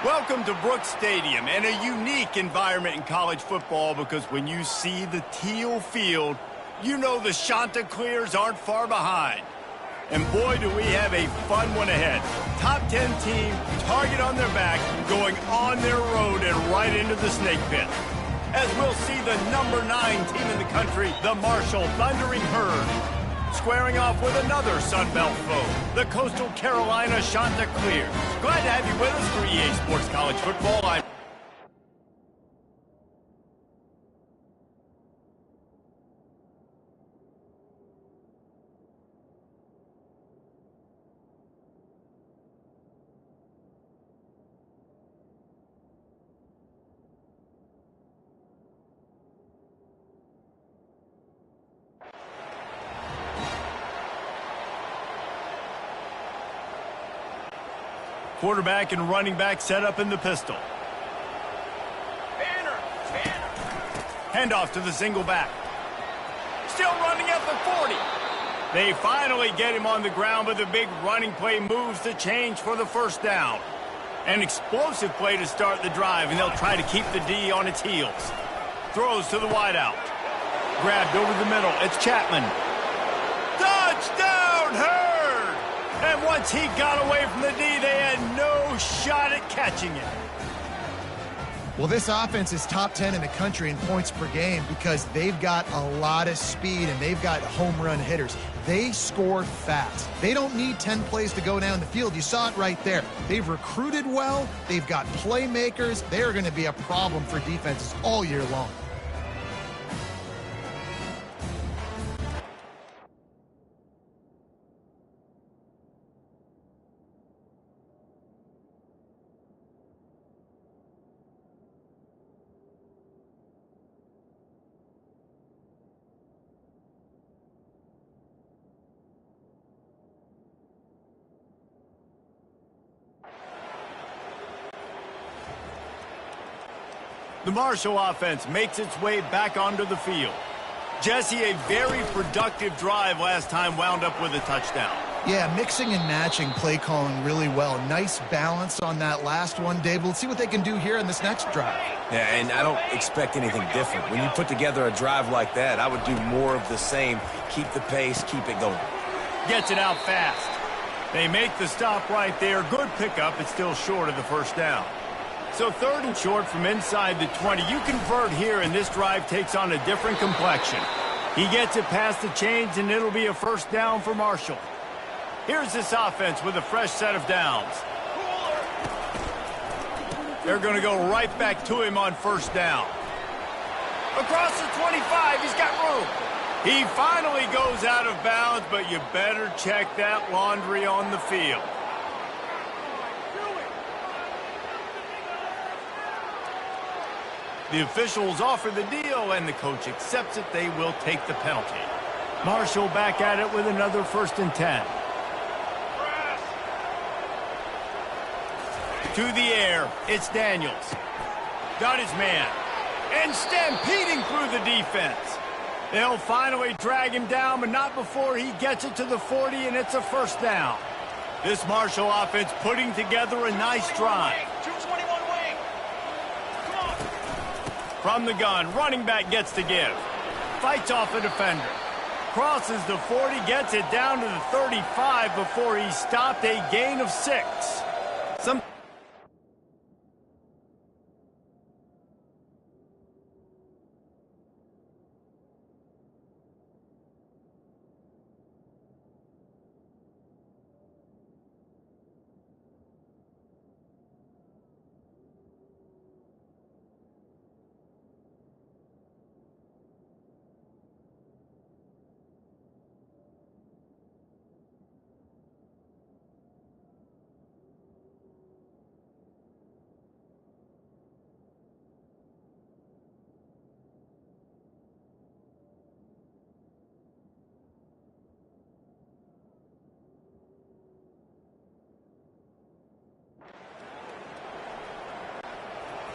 Welcome to Brooks Stadium, and a unique environment in college football because when you see the teal field, you know the Chanticleers aren't far behind. And boy, do we have a fun one ahead. Top 10 team, target on their back, going on their road and right into the snake pit. As we'll see the number 9 team in the country, the Marshall Thundering Herd, squaring off with another Sun Belt foe, the Coastal Carolina Chanticleers. Glad to have you with us for EA Sports College Football. Quarterback and running back set up in the pistol. Handoff to the single back. Still running at the 40. They finally get him on the ground, but the big running play moves the change for the first down. An explosive play to start the drive, and they'll try to keep the D on its heels. Throws to the wideout. Grabbed over the middle. It's Chapman. Touchdown, Herd! And once he got away from the D, they had no shot at catching it. Well, this offense is top 10 in the country in points per game because they've got a lot of speed and they've got home run hitters. They score fast. They don't need 10 plays to go down the field. You saw it right there. They've recruited well. They've got playmakers. They are going to be a problem for defenses all year long. The Marshall offense makes its way back onto the field. Jesse, a very productive drive last time, wound up with a touchdown. Yeah, mixing and matching play calling really well. Nice balance on that last one, Dave. Let's see what they can do here in this next drive. Yeah, and I don't expect anything different. When you put together a drive like that, I would do more of the same. Keep the pace, keep it going. Gets it out fast. They make the stop right there. Good pickup. It's still short of the first down. So 3rd and short from inside the 20. You convert here, and this drive takes on a different complexion. He gets it past the chains, and it'll be a first down for Marshall. Here's this offense with a fresh set of downs. They're going to go right back to him on first down. Across the 25, he's got room. He finally goes out of bounds, but you better check that laundry on the field. The officials offer the deal, and the coach accepts it. They will take the penalty. Marshall back at it with another 1st and 10. To the air, it's Daniels. Got his man. And stampeding through the defense. They'll finally drag him down, but not before he gets it to the 40, and it's a first down. This Marshall offense putting together a nice drive. From the gun, running back gets to give. Fights off a defender. Crosses the 40, gets it down to the 35 before he stopped, a gain of 6.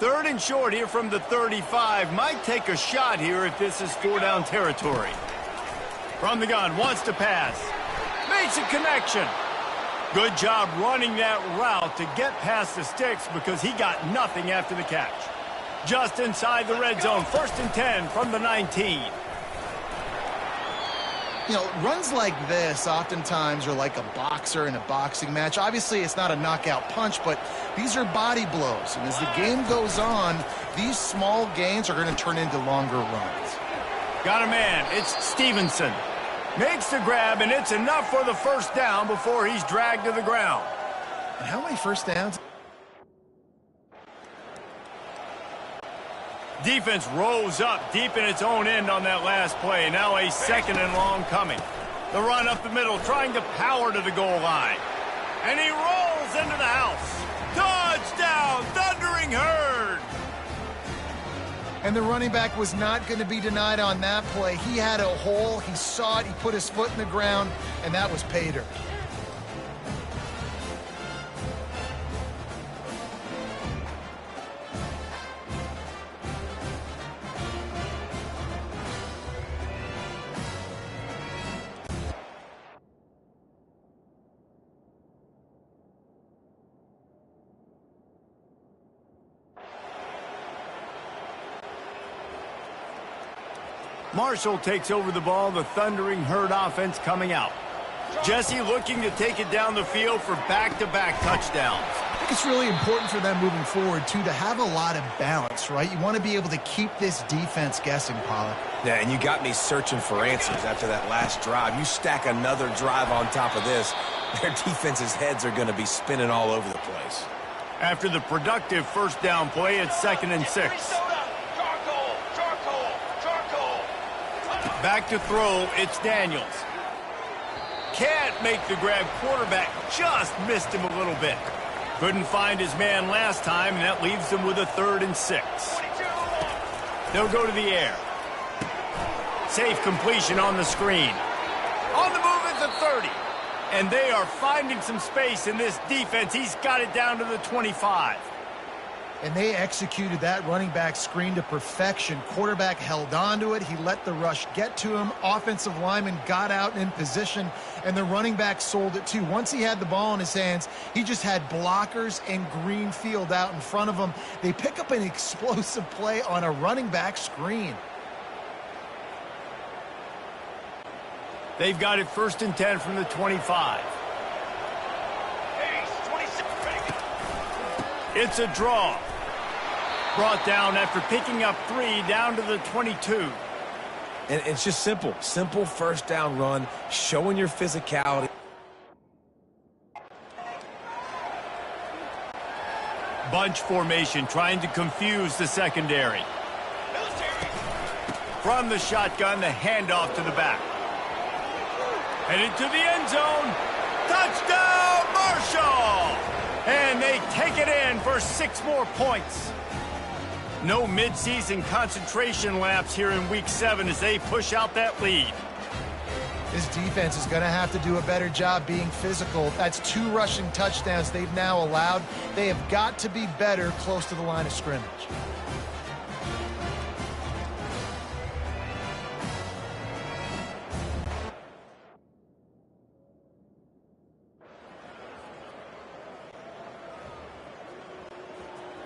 Third and short here from the 35. Might take a shot here if this is 4-down territory. From the gun, wants to pass. Makes a connection. Good job running that route to get past the sticks because he got nothing after the catch. Just inside the red zone, 1st and 10 from the 19. You know, runs like this oftentimes are like a boxer in a boxing match. Obviously, it's not a knockout punch, but these are body blows. And as the game goes on, these small gains are going to turn into longer runs. Got a man. It's Stevenson. Makes the grab, and it's enough for the first down before he's dragged to the ground. And how many first downs? Defense rose up deep in its own end on that last play. Now a 2nd and long coming. The run up the middle, trying to power to the goal line. And he rolls into the house. Touchdown, Thundering Herd! And the running back was not going to be denied on that play. He had a hole, he saw it, he put his foot in the ground, and that was pay dirt. Marshall takes over the ball, the Thundering Herd offense coming out. Jesse looking to take it down the field for back-to-back touchdowns. I think it's really important for them moving forward, too, to have a lot of balance, right? You want to be able to keep this defense guessing, Pollack. Yeah, and you got me searching for answers after that last drive. You stack another drive on top of this, their defense's heads are going to be spinning all over the place. After the productive first down play, it's 2nd and 6. Back to throw, it's Daniels. Can't make the grab. Quarterback just missed him a little bit. Couldn't find his man last time, and that leaves them with a 3rd and 6. They'll go to the air. Safe completion on the screen. On the move at the 30. And they are finding some space in this defense. He's got it down to the 25. And they executed that running back screen to perfection. Quarterback held on to it. He let the rush get to him. Offensive lineman got out and in position, and the running back sold it too. Once he had the ball in his hands, he just had blockers and green field out in front of him. They pick up an explosive play on a running back screen. They've got it 1st and 10 from the 25. It's a draw. Brought down after picking up 3 down to the 22. And it's just simple. Simple first down run, showing your physicality. Bunch formation trying to confuse the secondary. From the shotgun, the handoff to the back. Headed to the end zone. Touchdown, Marshall! And they take it in for 6 more points. No midseason concentration laps here in Week 7 as they push out that lead. This defense is going to have to do a better job being physical. That's 2 rushing touchdowns they've now allowed. They have got to be better close to the line of scrimmage.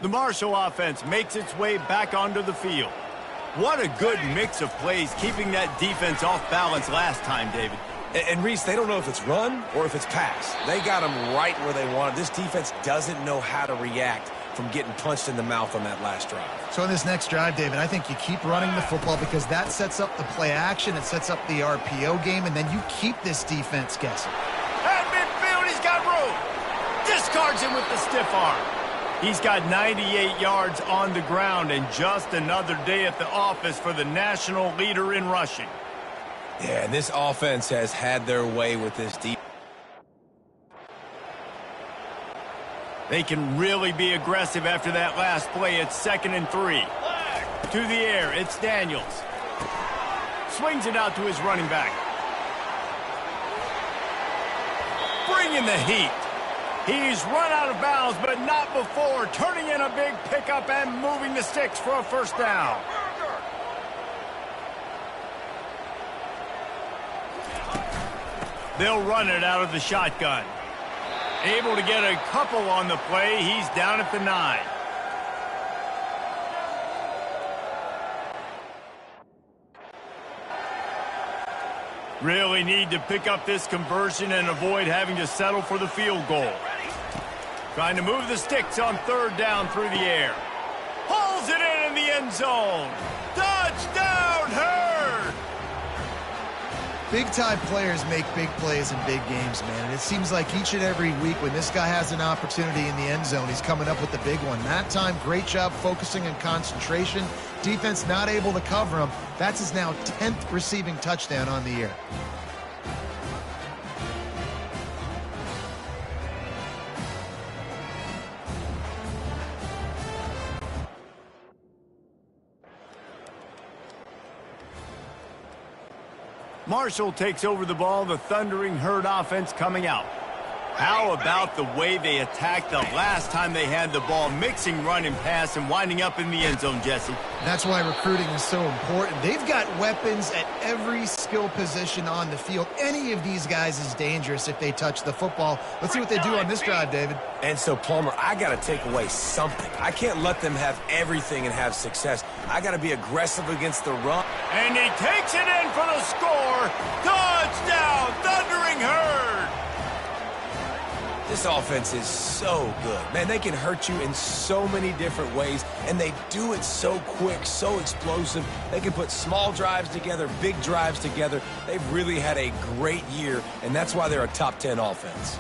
The Marshall offense makes its way back onto the field. What a good mix of plays, keeping that defense off balance last time, David. And Reese, they don't know if it's run or if it's pass. They got them right where they want. This defense doesn't know how to react from getting punched in the mouth on that last drive. So in this next drive, David, I think you keep running the football because that sets up the play action, it sets up the RPO game, and then you keep this defense guessing. At midfield, he's got room. Discards him with the stiff arm. He's got 98 yards on the ground and just another day at the office for the national leader in rushing. Yeah, and this offense has had their way with this defense. They can really be aggressive after that last play. It's 2nd and 3. To the air, it's Daniels. Swings it out to his running back. Bringing the heat. He's run out of bounds, but not before turning in a big pickup and moving the sticks for a first down. They'll run it out of the shotgun. Able to get a couple on the play. He's down at the 9. Really need to pick up this conversion and avoid having to settle for the field goal. Trying to move the sticks on 3rd down through the air. Pulls it in the end zone. Touchdown, Hurd! Big-time players make big plays in big games, man. And it seems like each and every week when this guy has an opportunity in the end zone, he's coming up with the big one. That time, great job focusing and concentration. Defense not able to cover him. That's his now 10th receiving touchdown on the year. Marshall takes over the ball, the thundering Herd offense coming out. How about the way they attacked the last time they had the ball, mixing run and pass and winding up in the end zone, Jesse? That's why recruiting is so important. They've got weapons at every skill position on the field. Any of these guys is dangerous if they touch the football. Let's see what they do on this drive, David. And so, Palmer, I got to take away something. I can't let them have everything and have success. I got to be aggressive against the run. And he takes it in for the score. Touchdown, Thundering Herd. This offense is so good. Man, they can hurt you in so many different ways, and they do it so quick, so explosive. They can put small drives together, big drives together. They've really had a great year, and that's why they're a top 10 offense.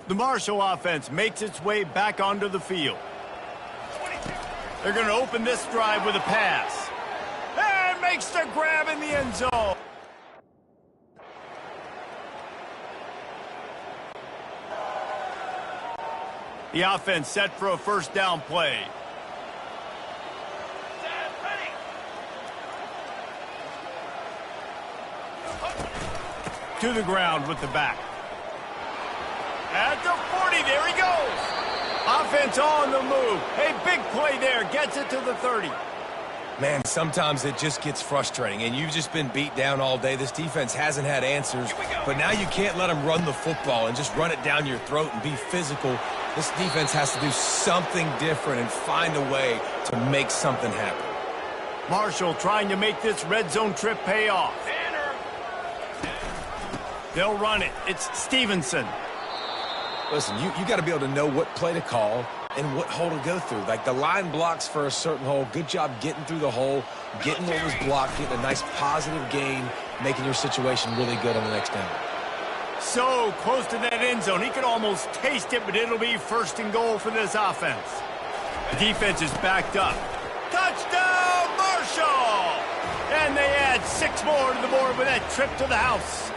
The Marshall offense makes its way back onto the field. They're going to open this drive with a pass. And makes the grab in the end zone. The offense set for a 1st down play. To the ground with the back. At the 40, there he goes. Offense on the move. A big play there, gets it to the 30. Man, sometimes it just gets frustrating, and you've just been beat down all day. This defense hasn't had answers, but now you can't let them run the football and just run it down your throat and be physical. This defense has to do something different and find a way to make something happen. Marshall trying to make this red zone trip pay off. They'll run it. It's Stevenson. Listen, you got to be able to know what play to call and what hole to go through. Like the line blocks for a certain hole. Good job getting through the hole, getting what was blocked, getting a nice positive gain, making your situation really good on the next down. So close to that end zone. He could almost taste it, but it'll be 1st and goal for this offense. The defense is backed up. Touchdown, Marshall! And they add 6 more to the board with that trip to the house.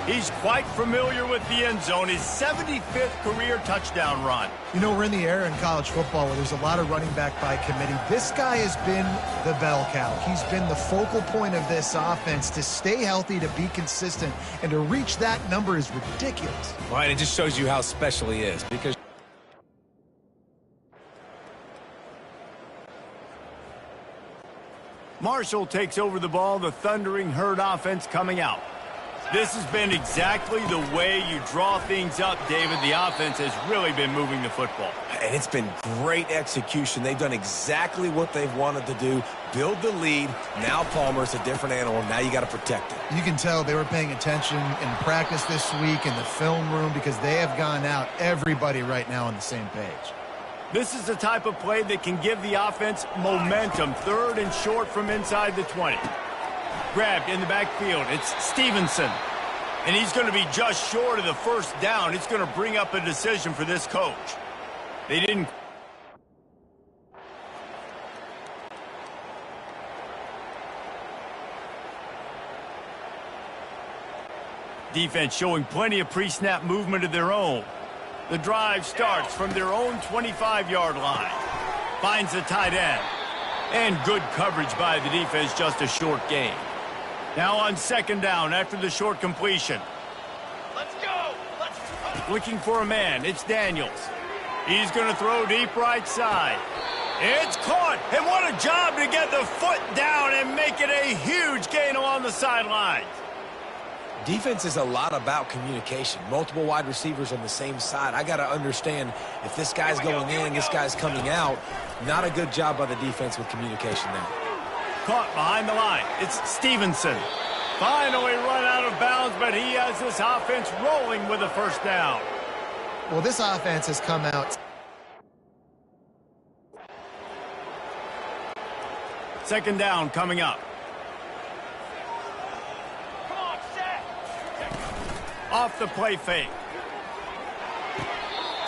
He's quite familiar with the end zone, his 75th career touchdown run. You know, we're in the era in college football where there's a lot of running back by committee. This guy has been the bell cow. He's been the focal point of this offense. To stay healthy, to be consistent, and to reach that number is ridiculous. Right, it just shows you how special he is, because Marshall takes over the ball, the Thundering Herd offense coming out. This has been exactly the way you draw things up, David. The offense has really been moving the football. And it's been great execution. They've done exactly what they've wanted to do. Build the lead. Now Palmer's a different animal. Now you got to protect it. You can tell they were paying attention in practice this week in the film room because they have gone out, everybody right now on the same page. This is the type of play that can give the offense momentum. 3rd and short from inside the 20. Grabbed in the backfield. It's Stevenson. And he's going to be just short of the 1st down. It's going to bring up a decision for this coach. They didn't. Defense showing plenty of pre-snap movement of their own. The drive starts from their own 25-yard line. Finds the tight end. And good coverage by the defense, just a short gain. Now on second down after the short completion. Let's go! Let's go! Looking for a man, it's Daniels. He's going to throw deep right side. It's caught, and what a job to get the foot down and make it a huge gain along the sidelines. Defense is a lot about communication. Multiple wide receivers on the same side. I got to understand if this guy's going in, this guy's coming out. Not a good job by the defense with communication there. Caught behind the line. It's Stevenson. Finally run out of bounds, but he has this offense rolling with a first down. Well, this offense has come out. Second down coming up. Come on, set! Off the play fake.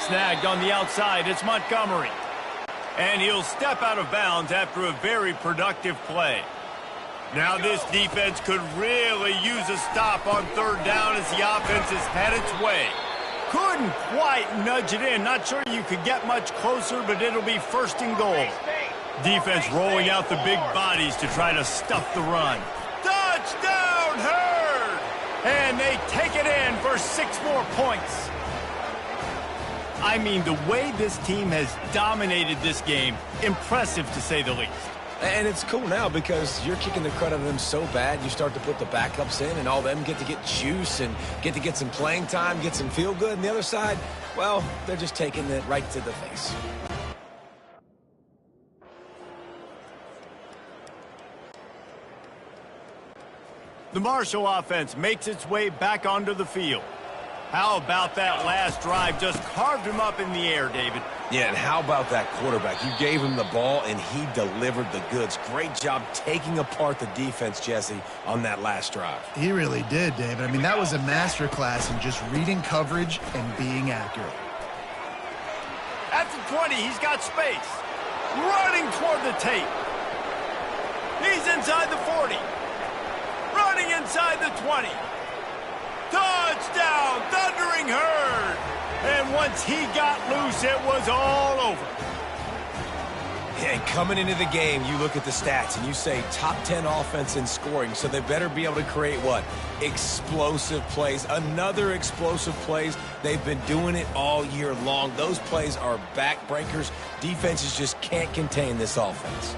Snagged on the outside. It's Montgomery. And he'll step out of bounds after a very productive play. Now this defense could really use a stop on third down as the offense has had its way. Couldn't quite nudge it in. Not sure you could get much closer, but it'll be first and goal. Defense rolling out the big bodies to try to stuff the run. Touchdown, Hurd! And they take it in for 6 more points. I mean, the way this team has dominated this game, impressive to say the least. And it's cool now because you're kicking the crud out of them so bad, you start to put the backups in, and all them get to get juice and get some playing time, get some feel good. And the other side, well, they're just taking it right to the face. The Marshall offense makes its way back onto the field. How about that last drive? Just carved him up in the air, David. Yeah, and how about that quarterback? You gave him the ball, and he delivered the goods. Great job taking apart the defense, Jesse, on that last drive. He really did, David. I mean, that was a masterclass in just reading coverage and being accurate. At the 20, he's got space. Running toward the tape. He's inside the 40. Running inside the 20. Touchdown, Thundering Herd! And once he got loose, it was all over. And coming into the game, you look at the stats and you say top 10 offense in scoring, so they better be able to create what? Explosive plays. Another explosive plays. They've been doing it all year long. Those plays are backbreakers. Defenses just can't contain this offense.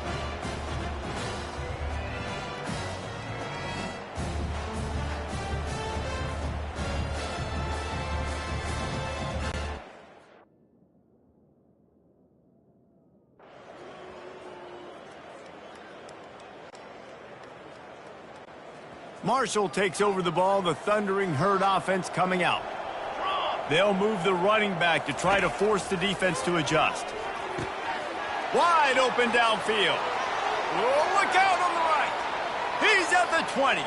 Marshall takes over the ball, the Thundering Herd offense coming out. They'll move the running back to try to force the defense to adjust. Wide open downfield. Oh, look out on the right. He's at the 20.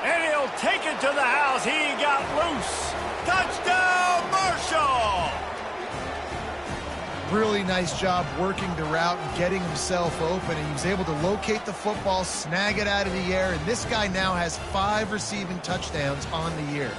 And he'll take it to the house. He got loose. Touchdown, Marshall! Really nice job working the route and getting himself open, and he was able to locate the football, snag it out of the air, and this guy now has 5 receiving touchdowns on the year.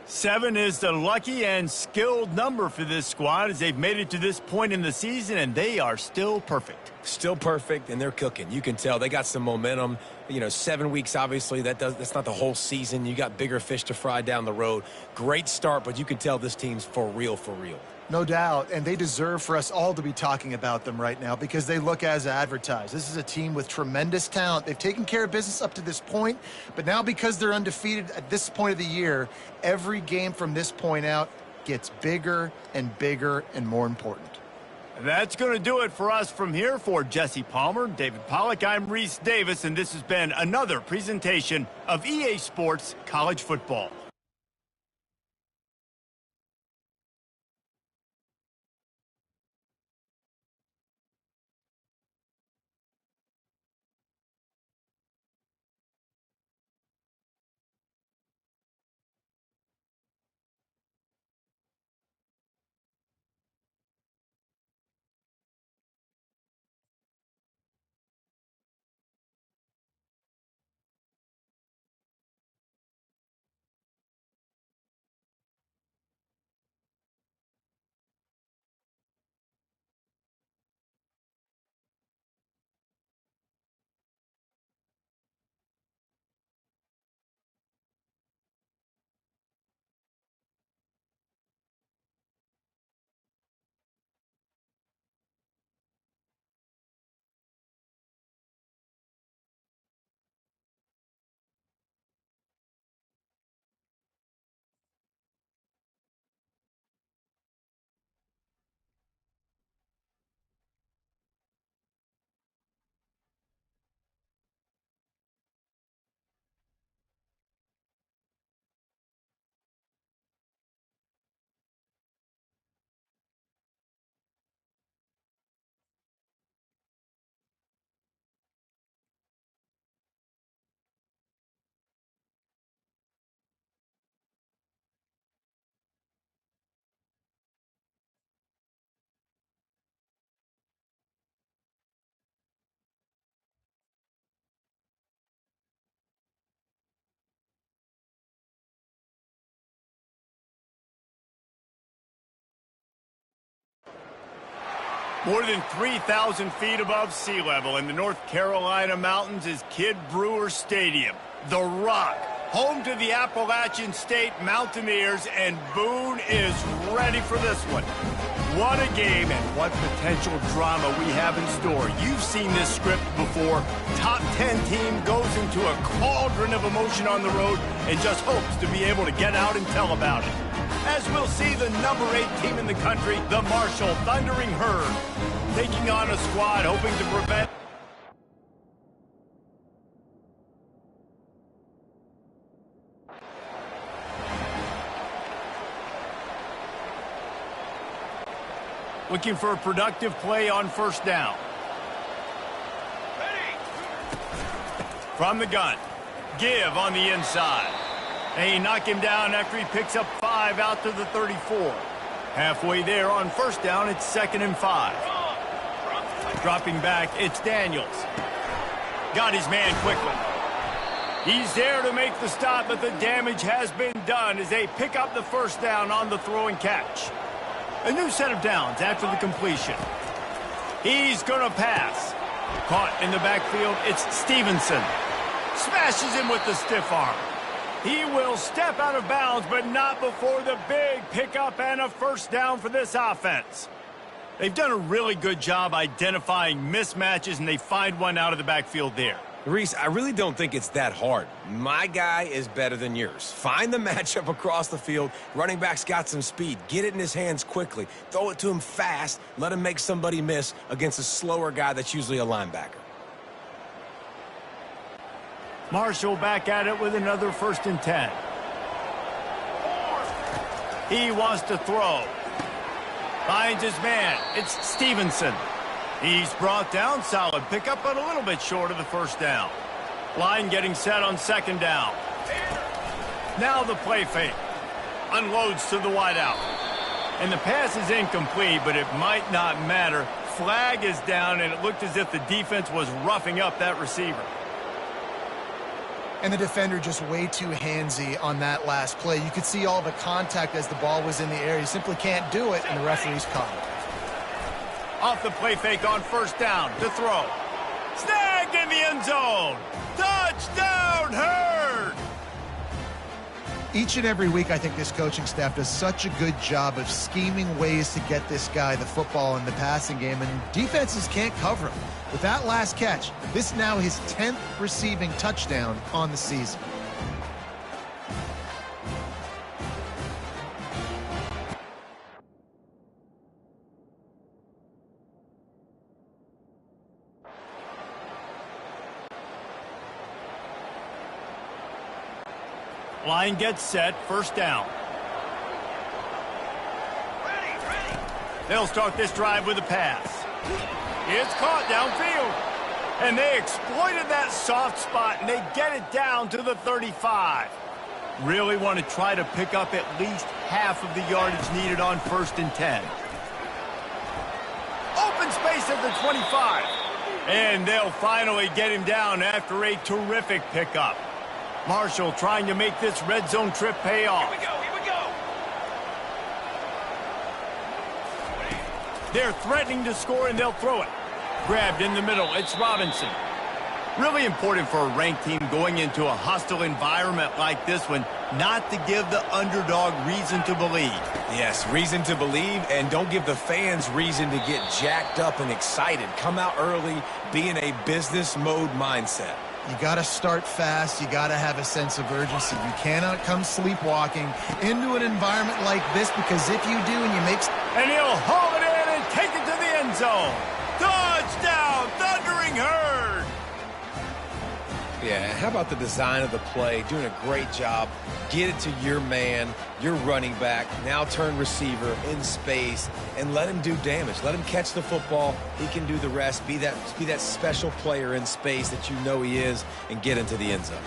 Seven is the lucky and skilled number for this squad as they've made it to this point in the season, and they are still perfect. Still perfect, and they're cooking. You can tell they got some momentum. You know, 7 weeks, obviously, that's not the whole season. You got bigger fish to fry down the road. Great start, but you can tell this team's for real, for real. No doubt, and they deserve for us all to be talking about them right now because they look as advertised. This is a team with tremendous talent. They've taken care of business up to this point, but now because they're undefeated at this point of the year, every game from this point out gets bigger and bigger and more important. That's going to do it for us from here. For Jesse Palmer, David Pollack, I'm Reese Davis, and this has been another presentation of EA Sports College Football. More than 3,000 feet above sea level in the North Carolina mountains is Kidd Brewer Stadium, The Rock, home to the Appalachian State Mountaineers, and Boone is ready for this one. What a game and what potential drama we have in store. You've seen this script before. Top 10 team goes into a cauldron of emotion on the road and just hopes to be able to get out and tell about it. As we'll see the number 8 team in the country, the Marshall Thundering Herd, taking on a squad hoping to prevent looking for a productive play on first down. From the gun, Give on the inside. They knock him down after he picks up 5 out to the 34. Halfway there on first down, it's 2nd and 5. Dropping back, it's Daniels. Got his man quickly. He's there to make the stop, but the damage has been done as they pick up the first down on the throw and catch. A new set of downs after the completion. He's going to pass. Caught in the backfield, it's Stevenson. Smashes him with the stiff arm. He will step out of bounds, but not before the big pickup and a first down for this offense. They've done a really good job identifying mismatches, and they find one out of the backfield there. Reese, I really don't think it's that hard. My guy is better than yours. Find the matchup across the field. Running back's got some speed. Get it in his hands quickly. Throw it to him fast. Let him make somebody miss against a slower guy that's usually a linebacker. Marshall back at it with another 1st and 10. He wants to throw. Finds his man. It's Stevenson. He's brought down. Solid pickup, but a little bit short of the first down. Line getting set on 2nd down. Now the play fake. Unloads to the wideout. And the pass is incomplete, but it might not matter. Flag is down, and it looked as if the defense was roughing up that receiver. And the defender just way too handsy on that last play. You could see all the contact as the ball was in the air. You simply can't do it, and the referee's caught it. Off the play fake on first down to throw. Snagged in the end zone. Touchdown, Herd! Each and every week, I think this coaching staff does such a good job of scheming ways to get this guy the football in the passing game, and defenses can't cover him. With that last catch, this is now his 10th receiving touchdown on the season. Line gets set, first down. Ready. They'll start this drive with a pass. It's caught downfield. And they exploited that soft spot, and they get it down to the 35. Really want to try to pick up at least half of the yardage needed on 1st and 10. Open space at the 25. And they'll finally get him down after a terrific pickup. Marshall trying to make this red zone trip pay off. Here we go. They're threatening to score, and they'll throw it. Grabbed in the middle, it's Robinson. Really important for a ranked team going into a hostile environment like this one not to give the underdog reason to believe. Yes, reason to believe, and don't give the fans reason to get jacked up and excited. Come out early, be in a business mode mindset. You got to start fast. You got to have a sense of urgency. You cannot come sleepwalking into an environment like this, because if you do and you make... And he'll haul it in and take it to the end zone. Touchdown, Thundering Herd! Yeah, how about the design of the play? Doing a great job. Get it to your man, your running back, now turn receiver in space, and let him do damage. Let him catch the football. He can do the rest. Be that special player in space that you know he is, and get into the end zone.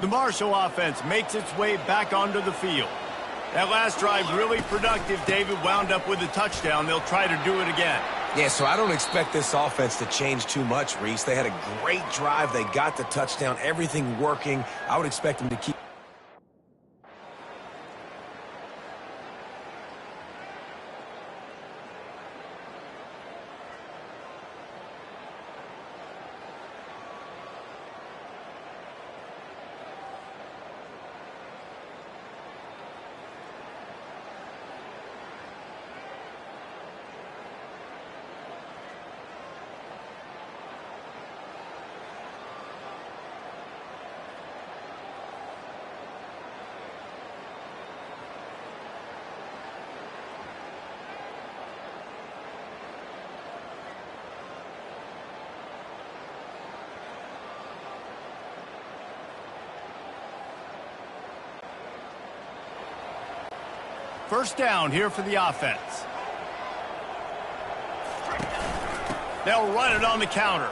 The Marshall offense makes its way back onto the field. That last drive really productive. David wound up with a touchdown. They'll try to do it again. Yeah, so I don't expect this offense to change too much, Reese. They had a great drive. They got the touchdown. Everything working. I would expect them to keep... First down here for the offense. They'll run it on the counter.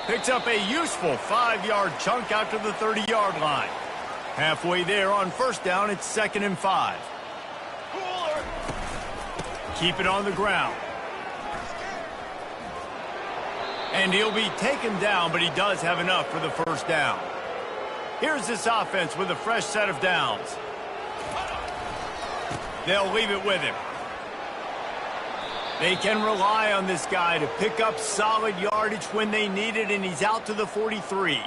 Picks up a useful 5-yard chunk out to the 30-yard line. Halfway there on first down, it's 2nd and 5. Cooler. Keep it on the ground. And he'll be taken down, but he does have enough for the first down. Here's this offense with a fresh set of downs. They'll leave it with him. They can rely on this guy to pick up solid yardage when they need it, and he's out to the 43.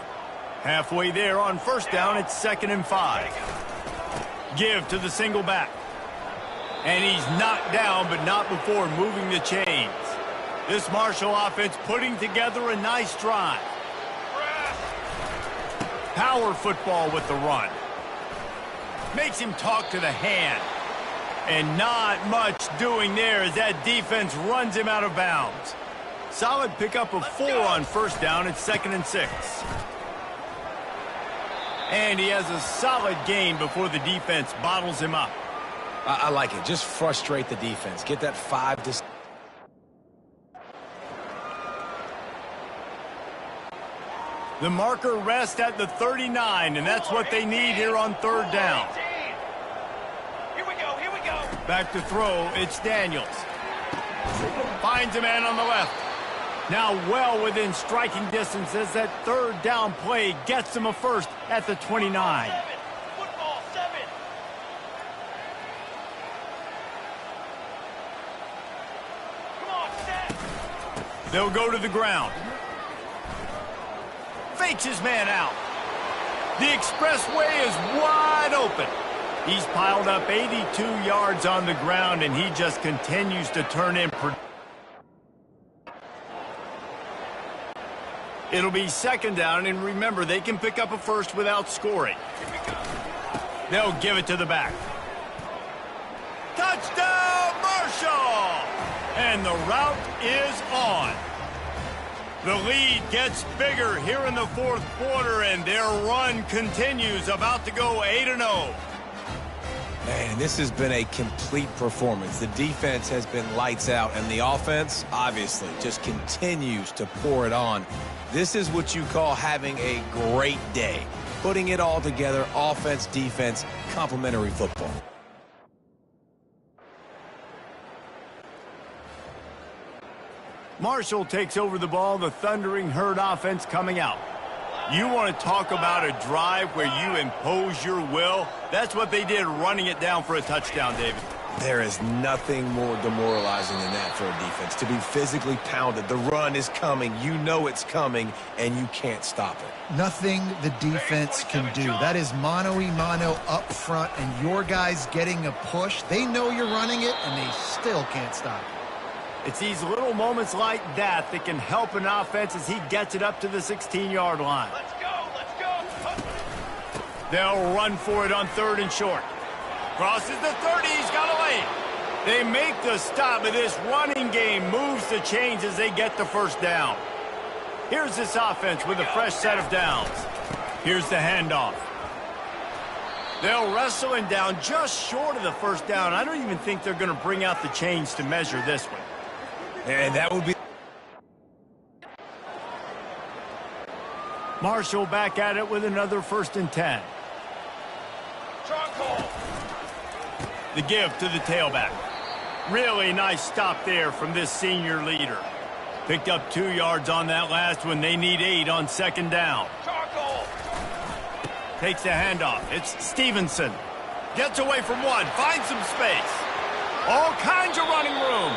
Halfway there on first down, it's 2nd and 5. Give to the single back. And he's knocked down, but not before moving the chains. This Marshall offense putting together a nice drive. Power football with the run. Makes him talk to the hand. And not much doing there as that defense runs him out of bounds. Solid pickup of 4 on first down. It's 2nd and 6. And he has a solid gain before the defense bottles him up. I like it. Just frustrate the defense. Get that 5 to... The marker rests at the 39, and that's what they need here on third down. Here we go. Back to throw, it's Daniels. Finds a man on the left. Now well within striking distance as that third down play gets him a first at the 29. Football 7. Come on, set. They'll go to the ground. Fakes his man out. The expressway is wide open. He's piled up 82 yards on the ground, and he just continues to turn in. It'll be second down, and remember, they can pick up a first without scoring. They'll give it to the back. Touchdown, Marshall! And the route is on. The lead gets bigger here in the fourth quarter, and their run continues, about to go 8-0. Man, this has been a complete performance. The defense has been lights out, and the offense, obviously, just continues to pour it on. This is what you call having a great day. Putting it all together, offense, defense, complementary football. Marshall takes over the ball, the Thundering Herd offense coming out. You want to talk about a drive where you impose your will? That's what they did, running it down for a touchdown, David. There is nothing more demoralizing than that for a defense, to be physically pounded. The run is coming, you know it's coming, and you can't stop it. Nothing the defense can do. That is mano-a-mano up front, and your guys getting a push. They know you're running it, and they still can't stop it. It's these little moments like that that can help an offense as he gets it up to the 16-yard line. Let's go, let's go. They'll run for it on 3rd and short. Crosses the 30, he's got a lane. They make the stop, but this running game moves the chains as they get the first down. Here's this offense with a fresh set of downs. Here's the handoff. They'll wrestle him down just short of the first down. I don't even think they're going to bring out the chains to measure this one. And that would be... Marshall back at it with another 1st and 10. Stronghold. The give to the tailback. Really nice stop there from this senior leader. Picked up 2 yards on that last one. They need 8 on 2nd down. Charcoal. Takes the handoff. It's Stevenson. Gets away from one. Finds some space. All kinds of running room.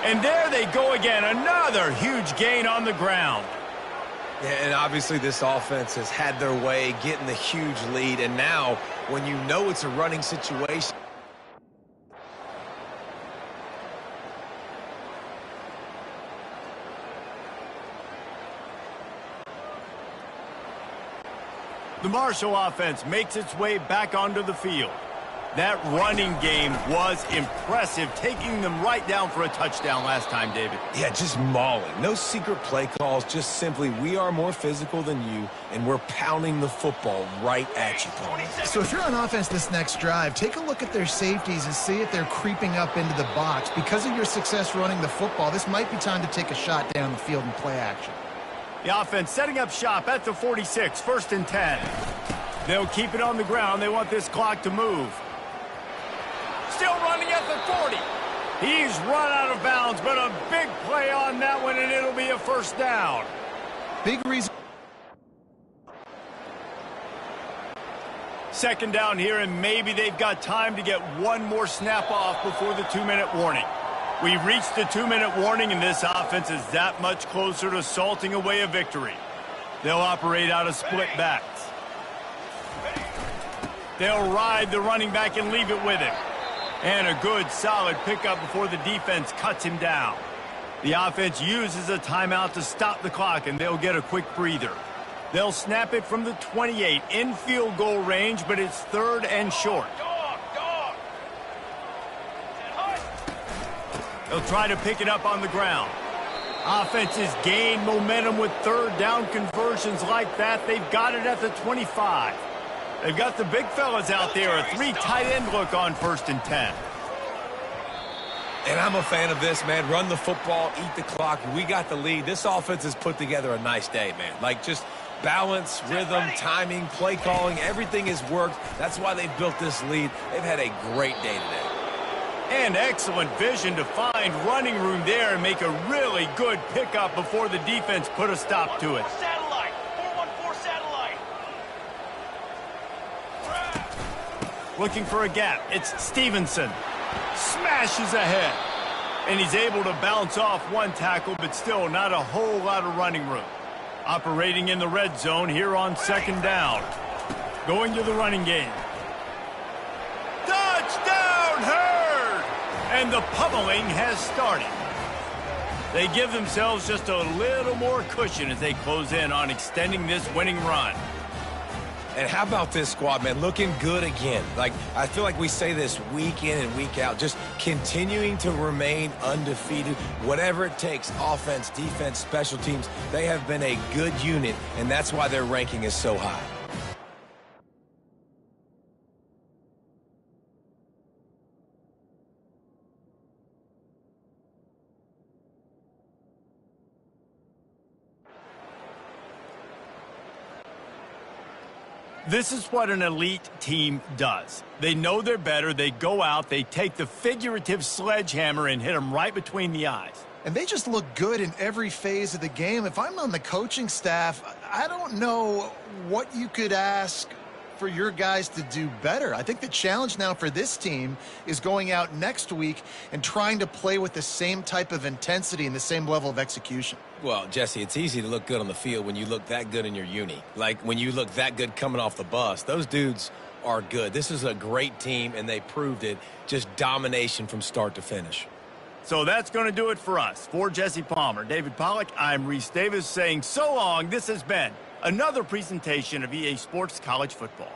And there they go again. Another huge gain on the ground. Yeah, and obviously this offense has had their way, getting the huge lead. And now, when you know it's a running situation... The Marshall offense makes its way back onto the field. That running game was impressive, taking them right down for a touchdown last time, David. Yeah, just mauling. No secret play calls, just simply we are more physical than you, and we're pounding the football right at you, Tony. So if you're on offense this next drive, take a look at their safeties and see if they're creeping up into the box. Because of your success running the football, this might be time to take a shot down the field and play action. The offense setting up shop at the 46, 1st and 10. They'll keep it on the ground. They want this clock to move. Still running at the 40. He's run out of bounds, but a big play on that one, and it'll be a 1st down. Big reason. 2nd down here, and maybe they've got time to get one more snap off before the 2-minute warning. We've reached the 2-minute warning, and this offense is that much closer to salting away a victory. They'll operate out of split backs. They'll ride the running back and leave it with him. And a good, solid pickup before the defense cuts him down. The offense uses a timeout to stop the clock, and they'll get a quick breather. They'll snap it from the 28 in field goal range, but it's 3rd and short. Dog. They'll try to pick it up on the ground. Offenses gain momentum with 3rd down conversions like that. They've got it at the 25. They've got the big fellas out there, a 3 tight end look on 1st and 10. And I'm a fan of this, man. Run the football, eat the clock. We got the lead. This offense has put together a nice day, man. Like, just balance, rhythm, timing, play calling, everything has worked. That's why they've built this lead. They've had a great day today. And excellent vision to find running room there and make a really good pickup before the defense put a stop to it. Satellite. 414 satellite. Looking for a gap. It's Stevenson. Smashes ahead. And he's able to bounce off one tackle, but still not a whole lot of running room. Operating in the red zone here on 2nd down. Going to the running game. Touchdown, Herd! And the pummeling has started. They give themselves just a little more cushion as they close in on extending this winning run. And how about this squad, man? Looking good again. Like, I feel like we say this week in and week out, just continuing to remain undefeated. Whatever it takes, offense, defense, special teams, they have been a good unit, and that's why their ranking is so high. This is what an elite team does. They know they're better. They go out. They take the figurative sledgehammer and hit them right between the eyes. And they just look good in every phase of the game. If I'm on the coaching staff, I don't know what you could ask for your guys to do better. I think the challenge now for this team is going out next week and trying to play with the same type of intensity and the same level of execution. Well, Jesse, it's easy to look good on the field when you look that good in your uni. Like when you look that good coming off the bus. Those dudes are good. This is a great team, and they proved it. Just domination from start to finish. So that's going to do it for us. For Jesse Palmer, David Pollack, I'm Reese Davis saying so long. This has been another presentation of EA Sports College Football.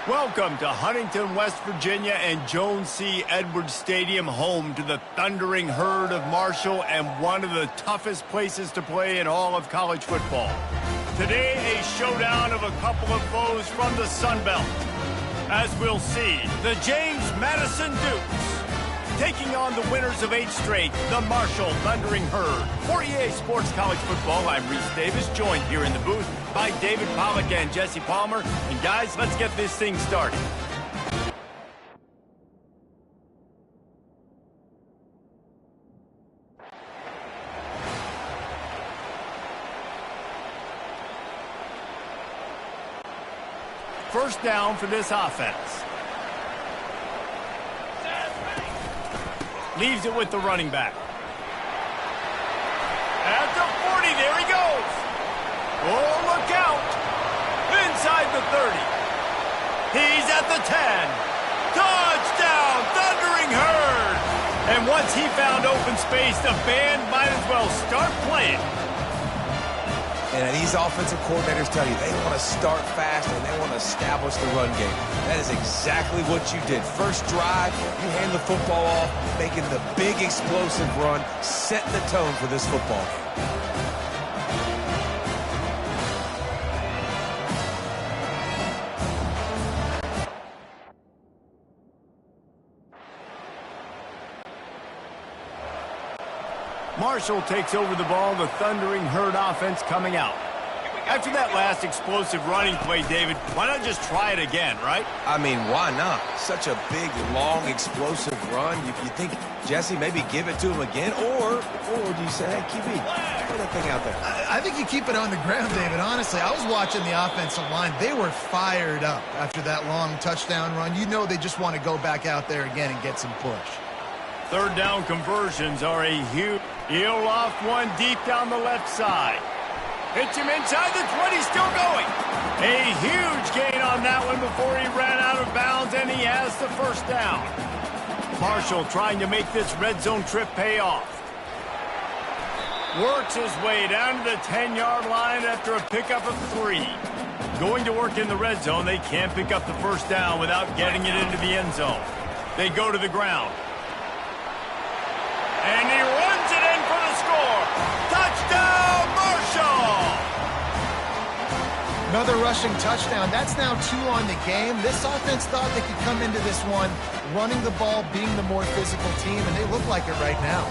Welcome to Huntington, West Virginia and Jones C. Edwards Stadium, home to the Thundering Herd of Marshall and one of the toughest places to play in all of college football. Today, a showdown of a couple of foes from the Sun Belt. As we'll see, the James Madison Dukes taking on the winners of 8 straight, the Marshall Thundering Herd. For EA Sports College Football, I'm Reese Davis, joined here in the booth by David Pollack and Jesse Palmer. And guys, let's get this thing started. First down for this offense. Leaves it with the running back. At the 40, there he goes. Oh, look out. Inside the 30. He's at the 10. Touchdown, Thundering Herd. And once he found open space, the band might as well start playing. And these offensive coordinators tell you they want to start fast and they want to establish the run game. That is exactly what you did. First drive, you hand the football off, making the big explosive run, setting the tone for this football game. Marshall takes over the ball, the Thundering Herd offense coming out. After that last explosive running play, David, why not just try it again, right? I mean, why not? Such a big, long, explosive run. You think, Jesse, maybe give it to him again? Or do you say, hey, QB, throw that thing out there? I think you keep it on the ground, David. Honestly, I was watching the offensive line. They were fired up after that long touchdown run. You know they just want to go back out there again and get some push. Third down conversions are a huge... He'll loft one deep down the left side. Hits him inside the 20, still going. A huge gain on that one before he ran out of bounds, and he has the first down. Marshall trying to make this red zone trip pay off. Works his way down to the 10-yard line after a pickup of 3. Going to work in the red zone, they can't pick up the first down without getting it into the end zone. They go to the ground. And he runs it in for the score. Touchdown, Marshall! Another rushing touchdown. That's now 2 on the game. This offense thought they could come into this one running the ball, being the more physical team, and they look like it right now.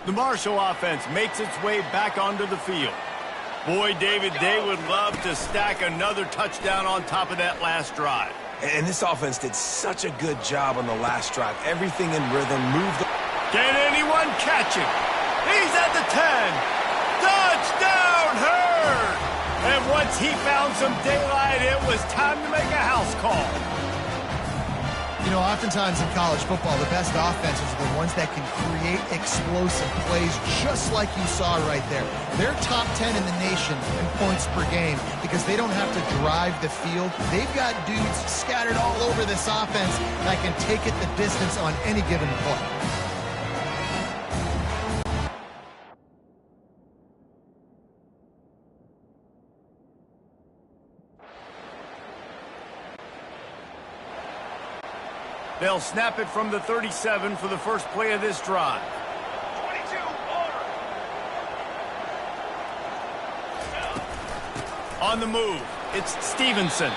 The Marshall offense makes its way back onto the field. Boy, David, they would love to stack another touchdown on top of that last drive. And this offense did such a good job on the last drive. Everything in rhythm, moved. Can anyone catch him? He's at the 10. Touchdown, Herd! And once he found some daylight, it was time to make a house call. You know, oftentimes in college football, the best offenses are the ones that can create explosive plays just like you saw right there. They're top 10 in the nation in points per game because they don't have to drive the field. They've got dudes scattered all over this offense that can take it the distance on any given play. They'll snap it from the 37 for the first play of this drive. 22, order. On the move, it's Stevenson.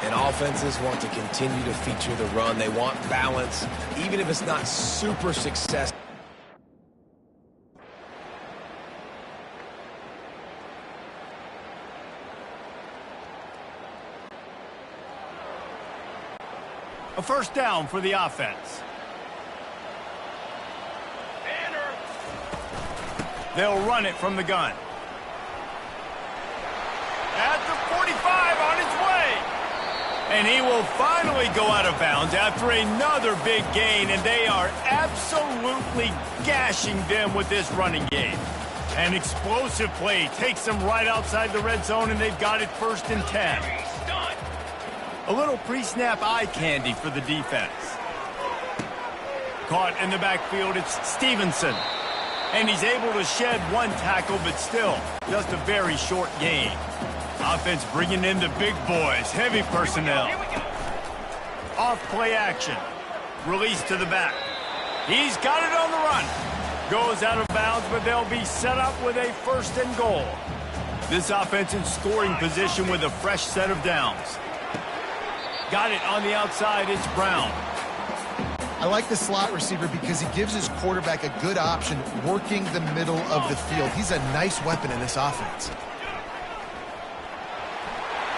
And offenses want to continue to feature the run. They want balance, even if it's not super successful. A first down for the offense. Banner. They'll run it from the gun. At the 45 on his way. And he will finally go out of bounds after another big gain, and they are absolutely gashing them with this running game. An explosive play takes them right outside the red zone, and they've got it 1st and 10. A little pre-snap eye candy for the defense. Caught in the backfield, it's Stevenson. And he's able to shed one tackle, but still, just a very short gain. Offense bringing in the big boys, heavy personnel. Off play action. Release to the back. He's got it on the run. Goes out of bounds, but they'll be set up with a 1st and goal. This offense in scoring position with a fresh set of downs. Got it on the outside, it's Brown. I like the slot receiver because he gives his quarterback a good option working the middle of the field. He's a nice weapon in this offense.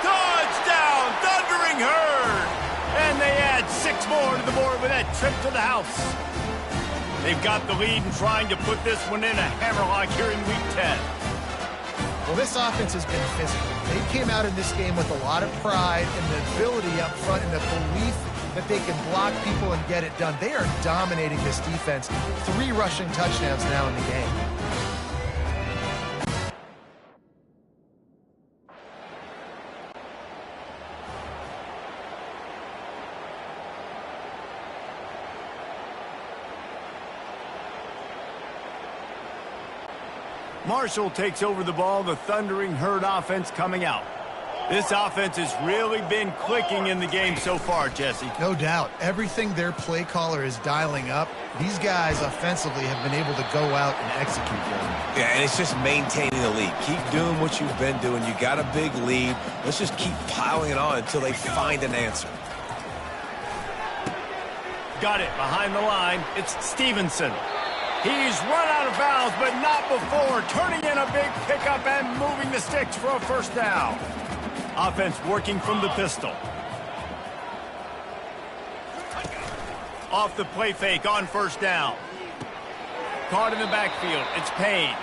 Touchdown, Thundering Herd! And they add 6 more to the board with that trip to the house. They've got the lead and trying to put this one in a hammerlock here in Week 10. Well, this offense has been physical. They came out in this game with a lot of pride and the ability up front and the belief that they can block people and get it done. They are dominating this defense. 3 rushing touchdowns now in the game. Marshall takes over the ball, the Thundering Herd offense coming out. This offense has really been clicking in the game so far, Jesse. No doubt. Everything their play caller is dialing up, these guys offensively have been able to go out and execute for them. Yeah, and it's just maintaining the lead. Keep doing what you've been doing. You got a big lead. Let's just keep piling it on until they find an answer. Got it behind the line. It's Stevenson. He's run out of bounds, but not before turning in a big pickup and moving the sticks for a first down. Offense working from the pistol. Off the play fake on first down. Caught in the backfield. It's Payne.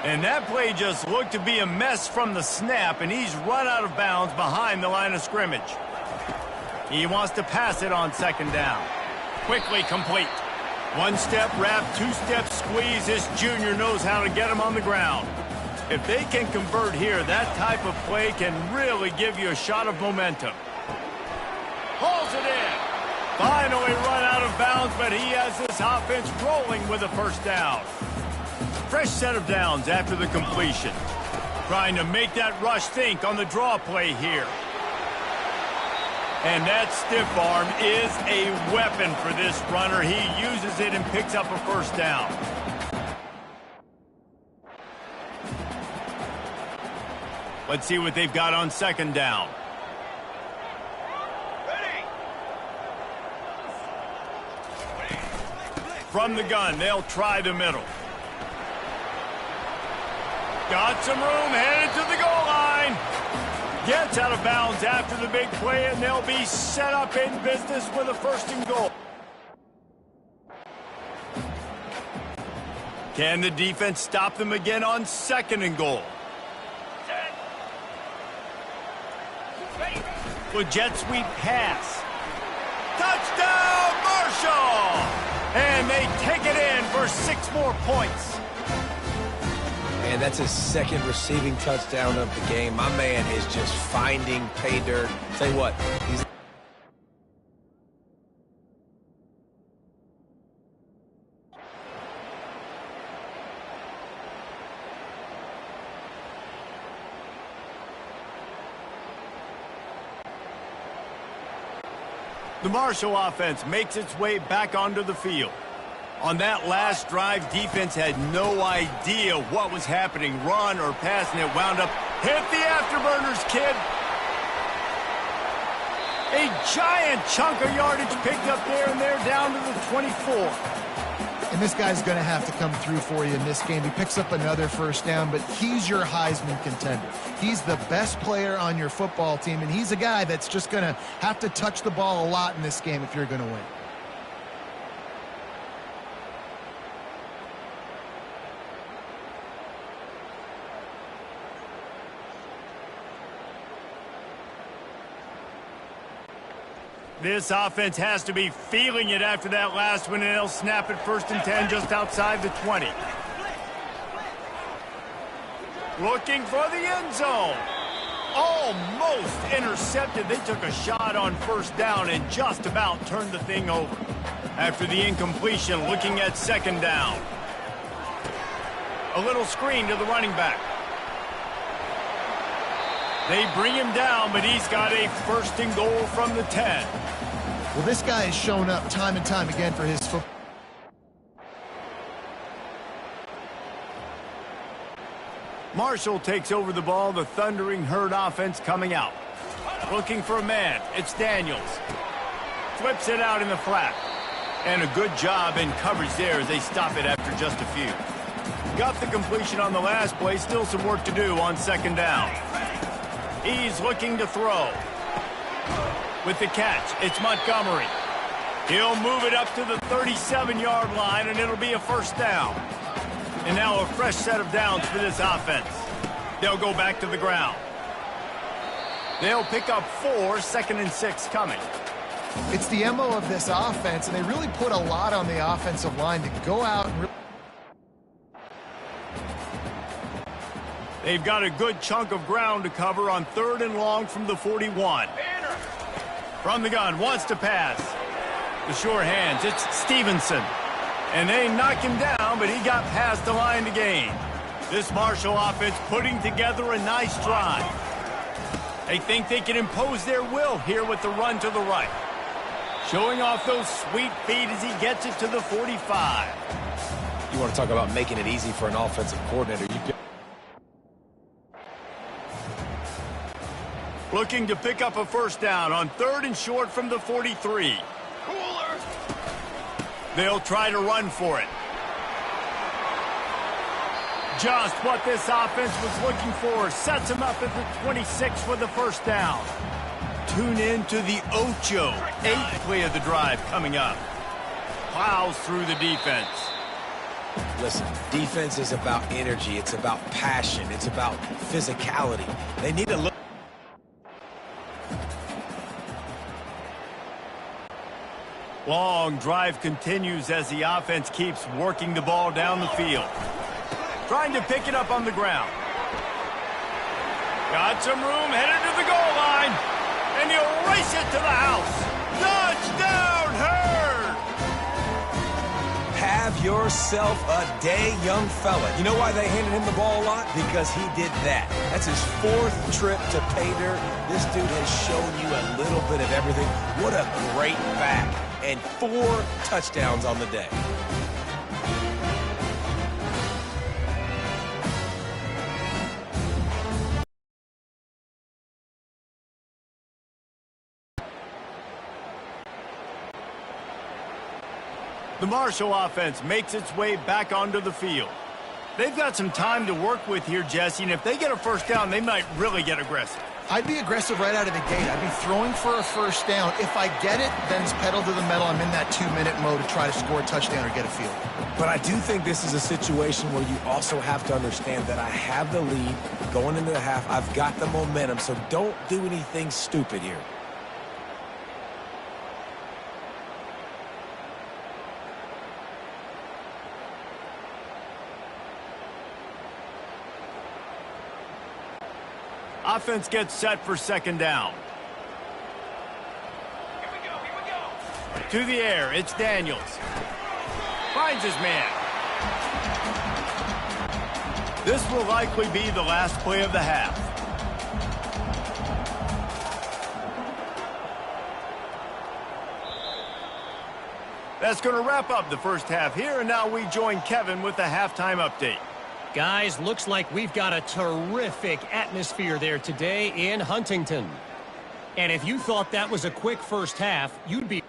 And that play just looked to be a mess from the snap, and he's run out of bounds behind the line of scrimmage. He wants to pass it on second down. Quickly complete. 1-step wrap, 2-step squeeze. This junior knows how to get him on the ground. If they can convert here, that type of play can really give you a shot of momentum. Hauls it in. Finally run out of bounds, but he has this offense rolling with a first down. Fresh set of downs after the completion. Trying to make that rush think on the draw play here. And that stiff arm is a weapon for this runner. He uses it and picks up a first down. Let's see what they've got on second down. Ready. From the gun, they'll try the middle. Got some room, headed to the goal line. Gets out of bounds after the big play, and they'll be set up in business with a first and goal. Can the defense stop them again on second and goal? With jet sweep pass. Touchdown, Marshall! And they take it in for 6 more points. And that's his second receiving touchdown of the game. My man is just finding pay dirt. Tell you what, he's... The Marshall offense makes its way back onto the field. On that last drive, defense had no idea what was happening, run or pass, and it wound up. Hit the afterburners, kid. A giant chunk of yardage picked up there, and they're down to the 24. And this guy's going to have to come through for you in this game. He picks up another first down, but he's your Heisman contender. He's the best player on your football team, and he's a guy that's just going to have to touch the ball a lot in this game if you're going to win. This offense has to be feeling it after that last one, and they'll snap it 1st and 10 just outside the 20. Looking for the end zone. Almost intercepted. They took a shot on first down and just about turned the thing over. After the incompletion, looking at second down. A little screen to the running back. They bring him down, but he's got a 1st and goal from the 10. Well, this guy has shown up time and time again for his football. Marshall takes over the ball, the Thundering Herd offense coming out. Looking for a man. It's Daniels. Flips it out in the flat. And a good job in coverage there as they stop it after just a few. Got the completion on the last play. Still some work to do on second down. He's looking to throw. With the catch, it's Montgomery. He'll move it up to the 37-yard line, and it'll be a first down. And now a fresh set of downs for this offense. They'll go back to the ground. They'll pick up 4, 2nd and 6 coming. It's the MO of this offense, and they really put a lot on the offensive line to go out and They've got a good chunk of ground to cover on 3rd and long from the 41. From the gun, wants to pass. The sure hands, it's Stevenson. And they knock him down, but he got past the line to gain. This Marshall offense putting together a nice drive. They think they can impose their will here with the run to the right. Showing off those sweet feet as he gets it to the 45. You want to talk about making it easy for an offensive coordinator. Looking to pick up a first down on 3rd and short from the 43. Cooler. They'll try to run for it. Just what this offense was looking for. Sets him up at the 26 for the first down. Tune in to the Ocho. 8th play of the drive coming up. Plows through the defense. Listen, defense is about energy. It's about passion. It's about physicality. They need to look. Long drive continues as the offense keeps working the ball down the field. Trying to pick it up on the ground. Got some room, headed to the goal line. And he'll race it to the house. Touchdown, Herd! Have yourself a day, young fella. You know why they handed him the ball a lot? Because he did that. That's his 4th trip to pay dirt. This dude has shown you a little bit of everything. What a great back. And 4 touchdowns on the day. The Marshall offense makes its way back onto the field. They've got some time to work with here, Jesse, and if they get a first down, they might really get aggressive. I'd be aggressive right out of the gate. I'd be throwing for a first down. If I get it, then it's pedal to the metal. I'm in that 2-minute mode to try to score a touchdown or get a field. But I do think this is a situation where you also have to understand that I have the lead going into the half. I've got the momentum, so don't do anything stupid here. Offense gets set for second down. Here we go, here we go. To the air, it's Daniels. Finds his man. This will likely be the last play of the half. That's going to wrap up the first half here, and now we join Kevin with the halftime update. Guys, looks like we've got a terrific atmosphere there today in Huntington. And if you thought that was a quick first half, you'd be...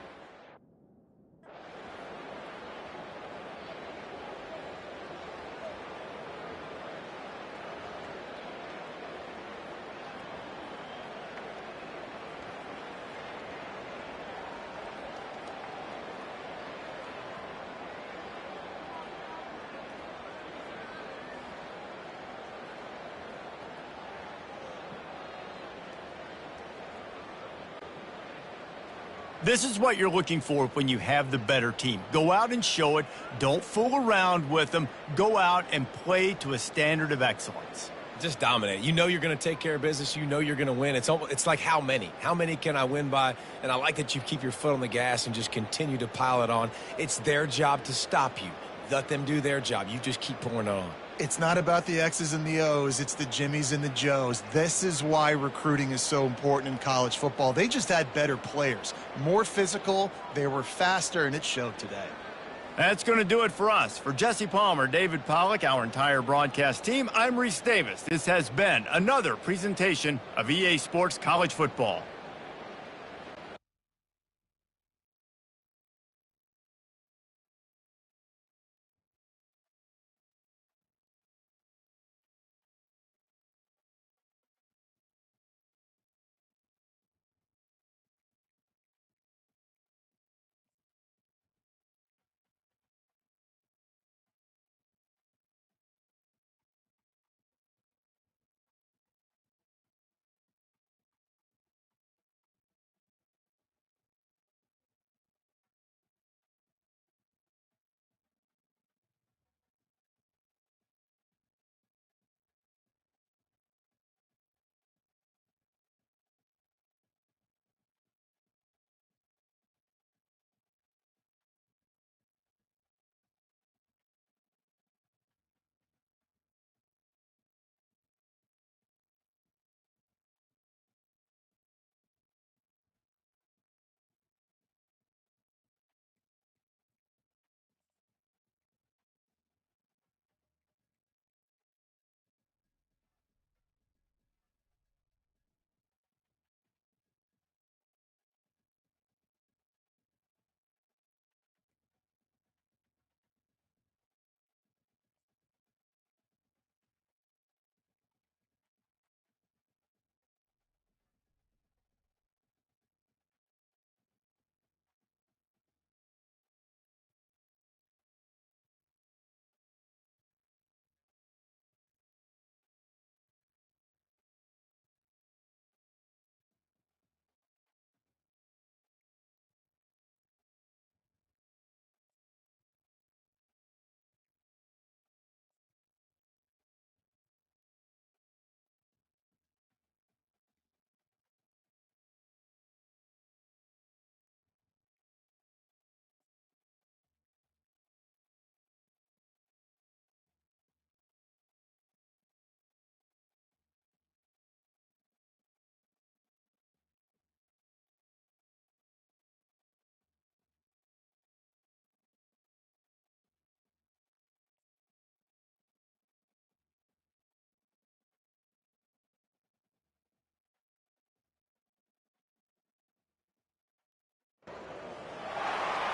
This is what you're looking for when you have the better team. Go out and show it. Don't fool around with them. Go out and play to a standard of excellence. Just dominate. You know you're going to take care of business. You know you're going to win. It's like how many? How many can I win by? And I like that you keep your foot on the gas and just continue to pile it on. It's their job to stop you. Let them do their job. You just keep pouring it on. It's not about the X's and the O's. It's the Jimmies and the Joes. This is why recruiting is so important in college football. They just had better players, more physical, they were faster, and it showed today. That's going to do it for us. For Jesse Palmer, David Pollack, our entire broadcast team, I'm Reese Davis. This has been another presentation of EA Sports College Football.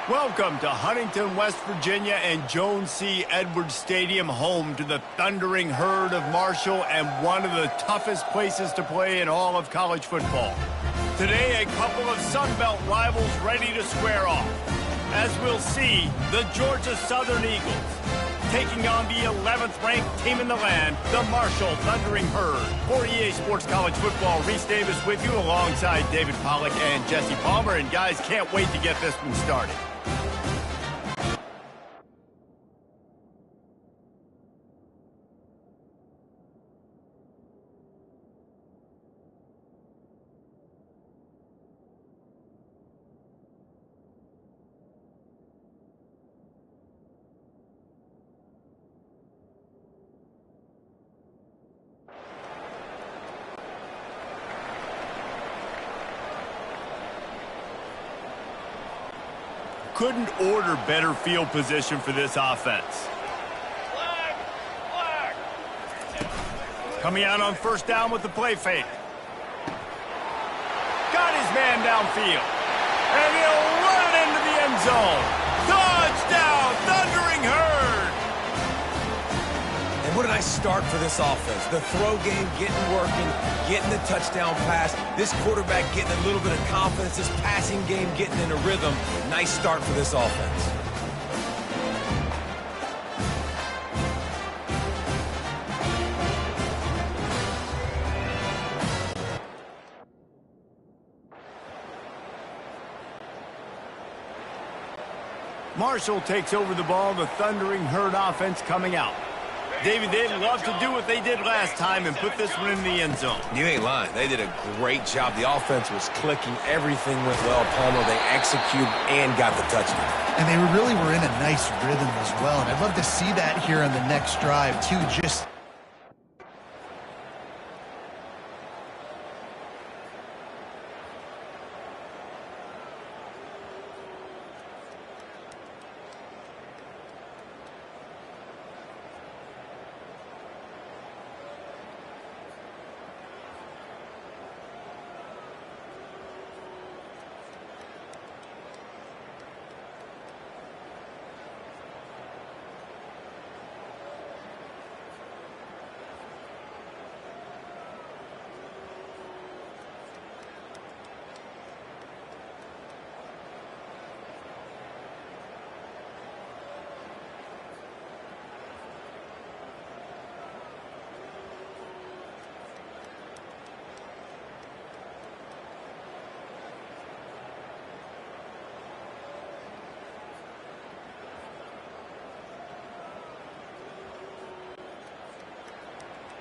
Welcome to Huntington, West Virginia and Joan C. Edwards Stadium, home to the Thundering Herd of Marshall and one of the toughest places to play in all of college football. Today, a couple of Sun Belt rivals ready to square off. As we'll see, the Georgia Southern Eagles taking on the 11th ranked team in the land, the Marshall Thundering Herd. For EA Sports College Football, Reese Davis with you alongside David Pollack and Jesse Palmer. And guys, can't wait to get this one started. Couldn't order better field position for this offense. Flag! Flag! Coming out on first down with the play fake. Got his man downfield. And he'll run it into the end zone. Touchdown, Thundering Herd! And what a nice start for this offense. The throw game getting working, getting the touchdown pass. This quarterback getting a little bit of confidence. This passing game getting in a rhythm. Nice start for this offense. Marshall takes over the ball. The Thundering Herd offense coming out. David, they'd love to do what they did last time and put this one in the end zone. You ain't lying. They did a great job. The offense was clicking. Everything went well. Palmer, they executed and got the touchdown. And they really were in a nice rhythm as well. And I'd love to see that here on the next drive, too. Just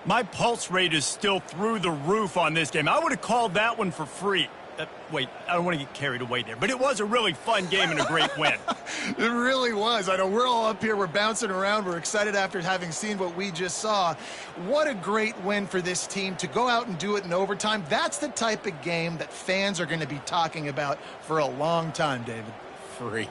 my pulse rate is still through the roof on this game. I would have called that one for free. Wait, I don't want to get carried away there, but it was a really fun game and a great win. it really was. I know we're all up here. We're bouncing around. We're excited after having seen what we just saw. What a great win for this team to go out and do it in overtime. That's the type of game that fans are going to be talking about for a long time, David. Free.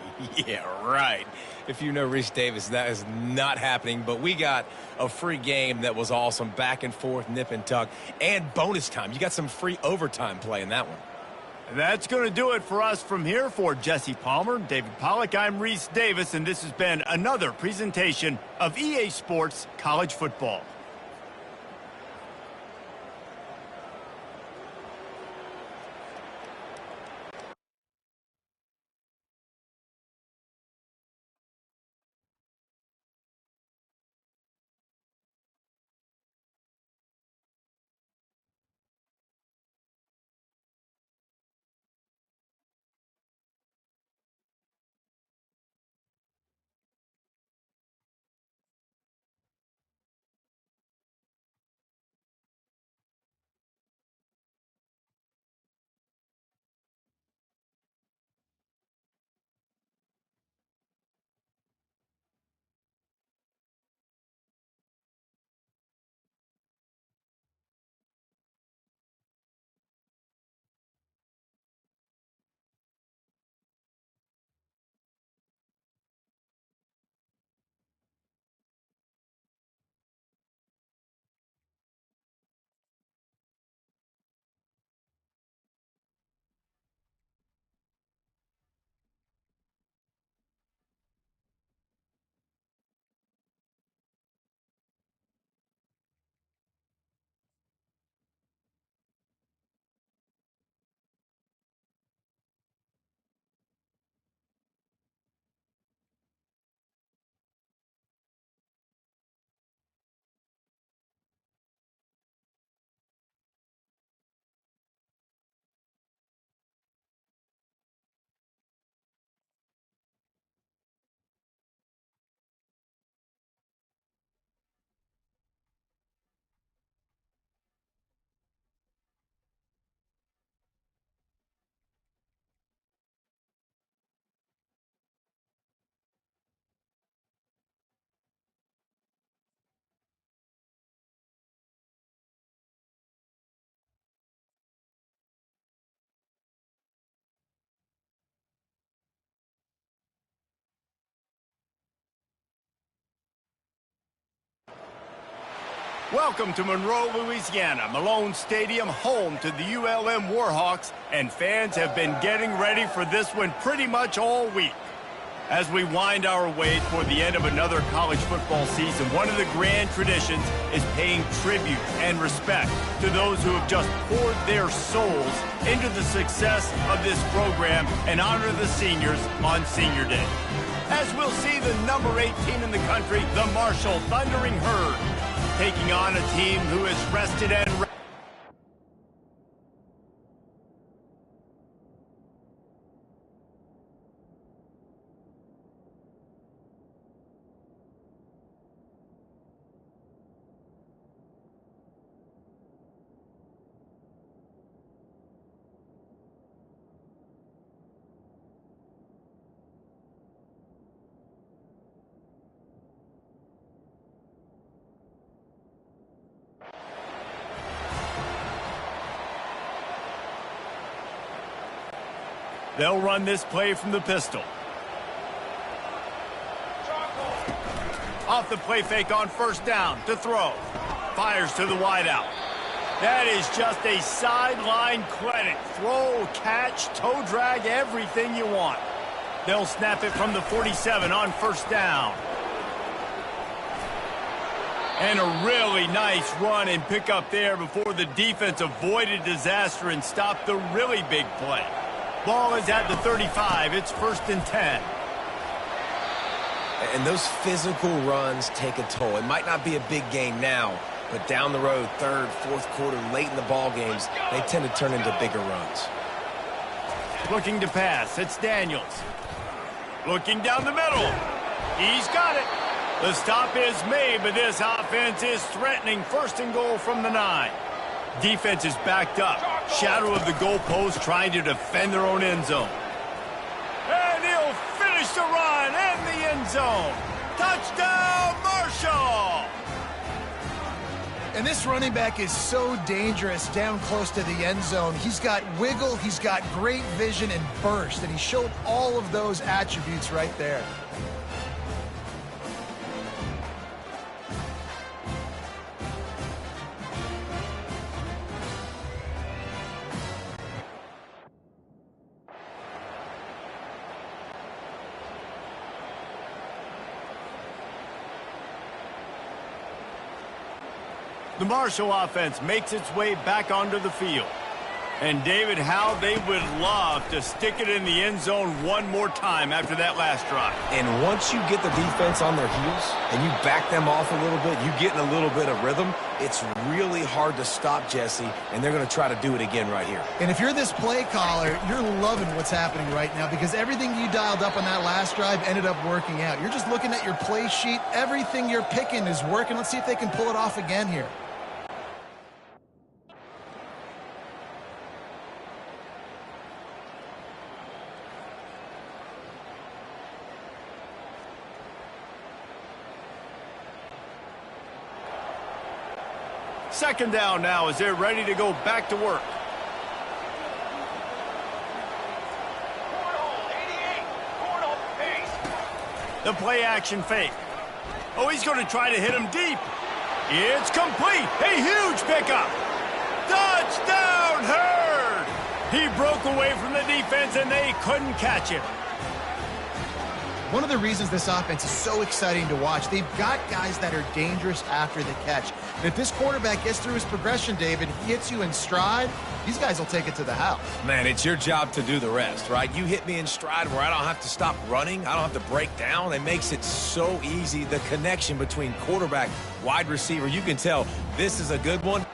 Yeah, right. If you know Reese Davis, that is not happening. But we got a free game that was awesome. Back and forth, nip and tuck, and bonus time. You got some free overtime play in that one. That's going to do it for us from here. For Jesse Palmer, David Pollack, I'm Reese Davis, and this has been another presentation of EA Sports College Football. Welcome to Monroe, Louisiana, Malone Stadium, home to the ULM Warhawks, and fans have been getting ready for this one pretty much all week. As we wind our way toward the end of another college football season, one of the grand traditions is paying tribute and respect to those who have just poured their souls into the success of this program and honor the seniors on Senior Day. As we'll see the number 8 team in the country, the Marshall Thundering Herd, taking on a team who has rested and they'll run this play from the pistol. Off the play fake on first down to throw. Fires to the wideout. That is just a sideline credit. Throw, catch, toe drag, everything you want. They'll snap it from the 47 on first down. And a really nice run and pick up there before the defense avoided disaster and stopped the really big play. Ball is at the 35. It's 1st and 10. And those physical runs take a toll. It might not be a big gain now, but down the road, 3rd, 4th quarter, late in the ball games, they tend to turn into bigger runs. Looking to pass. It's Daniels. Looking down the middle. He's got it. The stop is made, but this offense is threatening 1st and goal from the 9. Defense is backed up. Shadow of the goalpost trying to defend their own end zone. And he'll finish the run and the end zone. Touchdown, Marshall! And this running back is so dangerous down close to the end zone. He's got wiggle, he's got great vision and burst, and he showed all of those attributes right there. The Marshall offense makes its way back onto the field. And David, how they would love to stick it in the end zone one more time after that last drive. And once you get the defense on their heels and you back them off a little bit, you get in a little bit of rhythm, it's really hard to stop, Jesse, and they're going to try to do it again right here. And if you're this play caller, you're loving what's happening right now because everything you dialed up on that last drive ended up working out. You're just looking at your play sheet. Everything you're picking is working. Let's see if they can pull it off again here. Second down now as they're ready to go back to work. The play action fake. Oh, he's going to try to hit him deep. It's complete. A huge pickup. Touchdown, Herd! He broke away from the defense and they couldn't catch him. One of the reasons this offense is so exciting to watch, they've got guys that are dangerous after the catch. And if this quarterback gets through his progression, David, he hits you in stride, these guys will take it to the house. Man, it's your job to do the rest, right? You hit me in stride where I don't have to stop running. I don't have to break down. It makes it so easy. The connection between quarterback, wide receiver, you can tell this is a good one.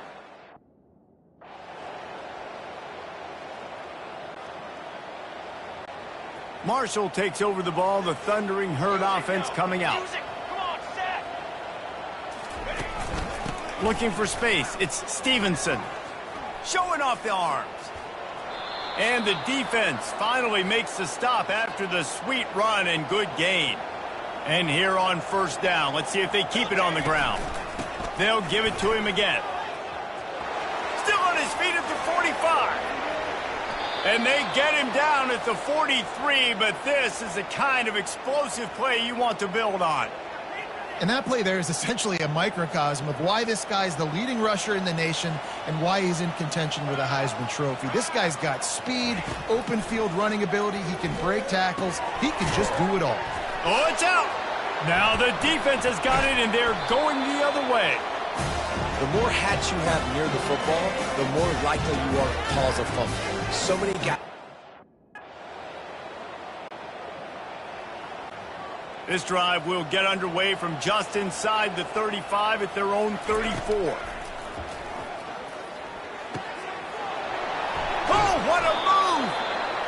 Marshall takes over the ball. The Thundering Herd offense coming out. Looking for space. It's Stevenson. Showing off the arms. And the defense finally makes the stop after the sweet run and good gain. And here on first down, let's see if they keep it on the ground. They'll give it to him again. Still on his feet at the 45. And they get him down at the 43, but this is the kind of explosive play you want to build on. And that play there is essentially a microcosm of why this guy's the leading rusher in the nation and why he's in contention with a Heisman Trophy. This guy's got speed, open field running ability. He can break tackles. He can just do it all. Oh, it's out. Now the defense has got it, and they're going the other way. The more hats you have near the football, the more likely you are to cause a fumble. So many guys. This drive will get underway from just inside the 35 at their own 34. Oh, what a move!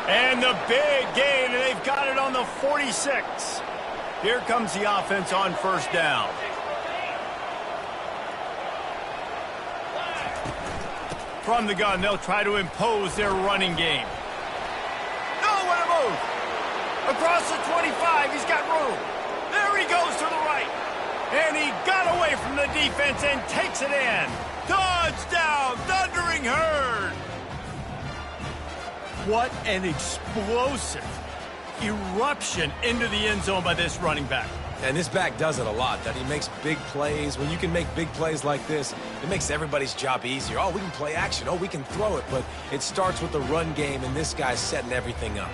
And the big gain, and they've got it on the 46. Here comes the offense on first down. From the gun, they'll try to impose their running game. Oh, what a move! Across the 25, he's got room. There he goes to the right. And he got away from the defense and takes it in. Touchdown, Thundering Herd! What an explosive eruption into the end zone by this running back. And this back does it a lot, that he makes big plays. When you can make big plays like this, it makes everybody's job easier. Oh, we can play action. Oh, we can throw it. But it starts with the run game, and this guy's setting everything up.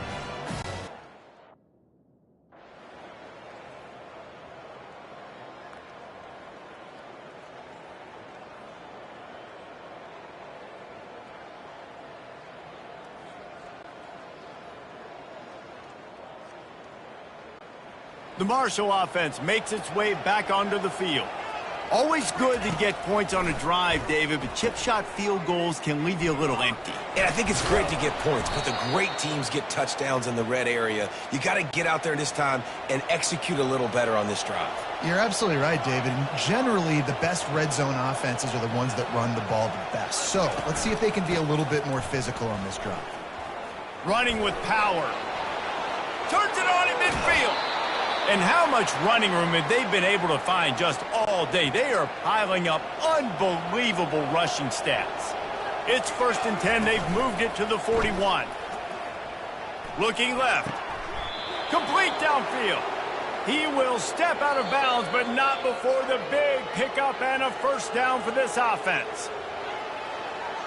The Marshall offense makes its way back onto the field. Always good to get points on a drive, David, but chip shot field goals can leave you a little empty. And I think it's great to get points, but the great teams get touchdowns in the red area. You got to get out there this time and execute a little better on this drive. You're absolutely right, David. And generally, the best red zone offenses are the ones that run the ball the best. So let's see if they can be a little bit more physical on this drive. Running with power. Turns it on in midfield. And how much running room have they been able to find just all day? They are piling up unbelievable rushing stats. It's 1st and 10. They've moved it to the 41. Looking left. Complete downfield. He will step out of bounds, but not before the big pickup and a first down for this offense.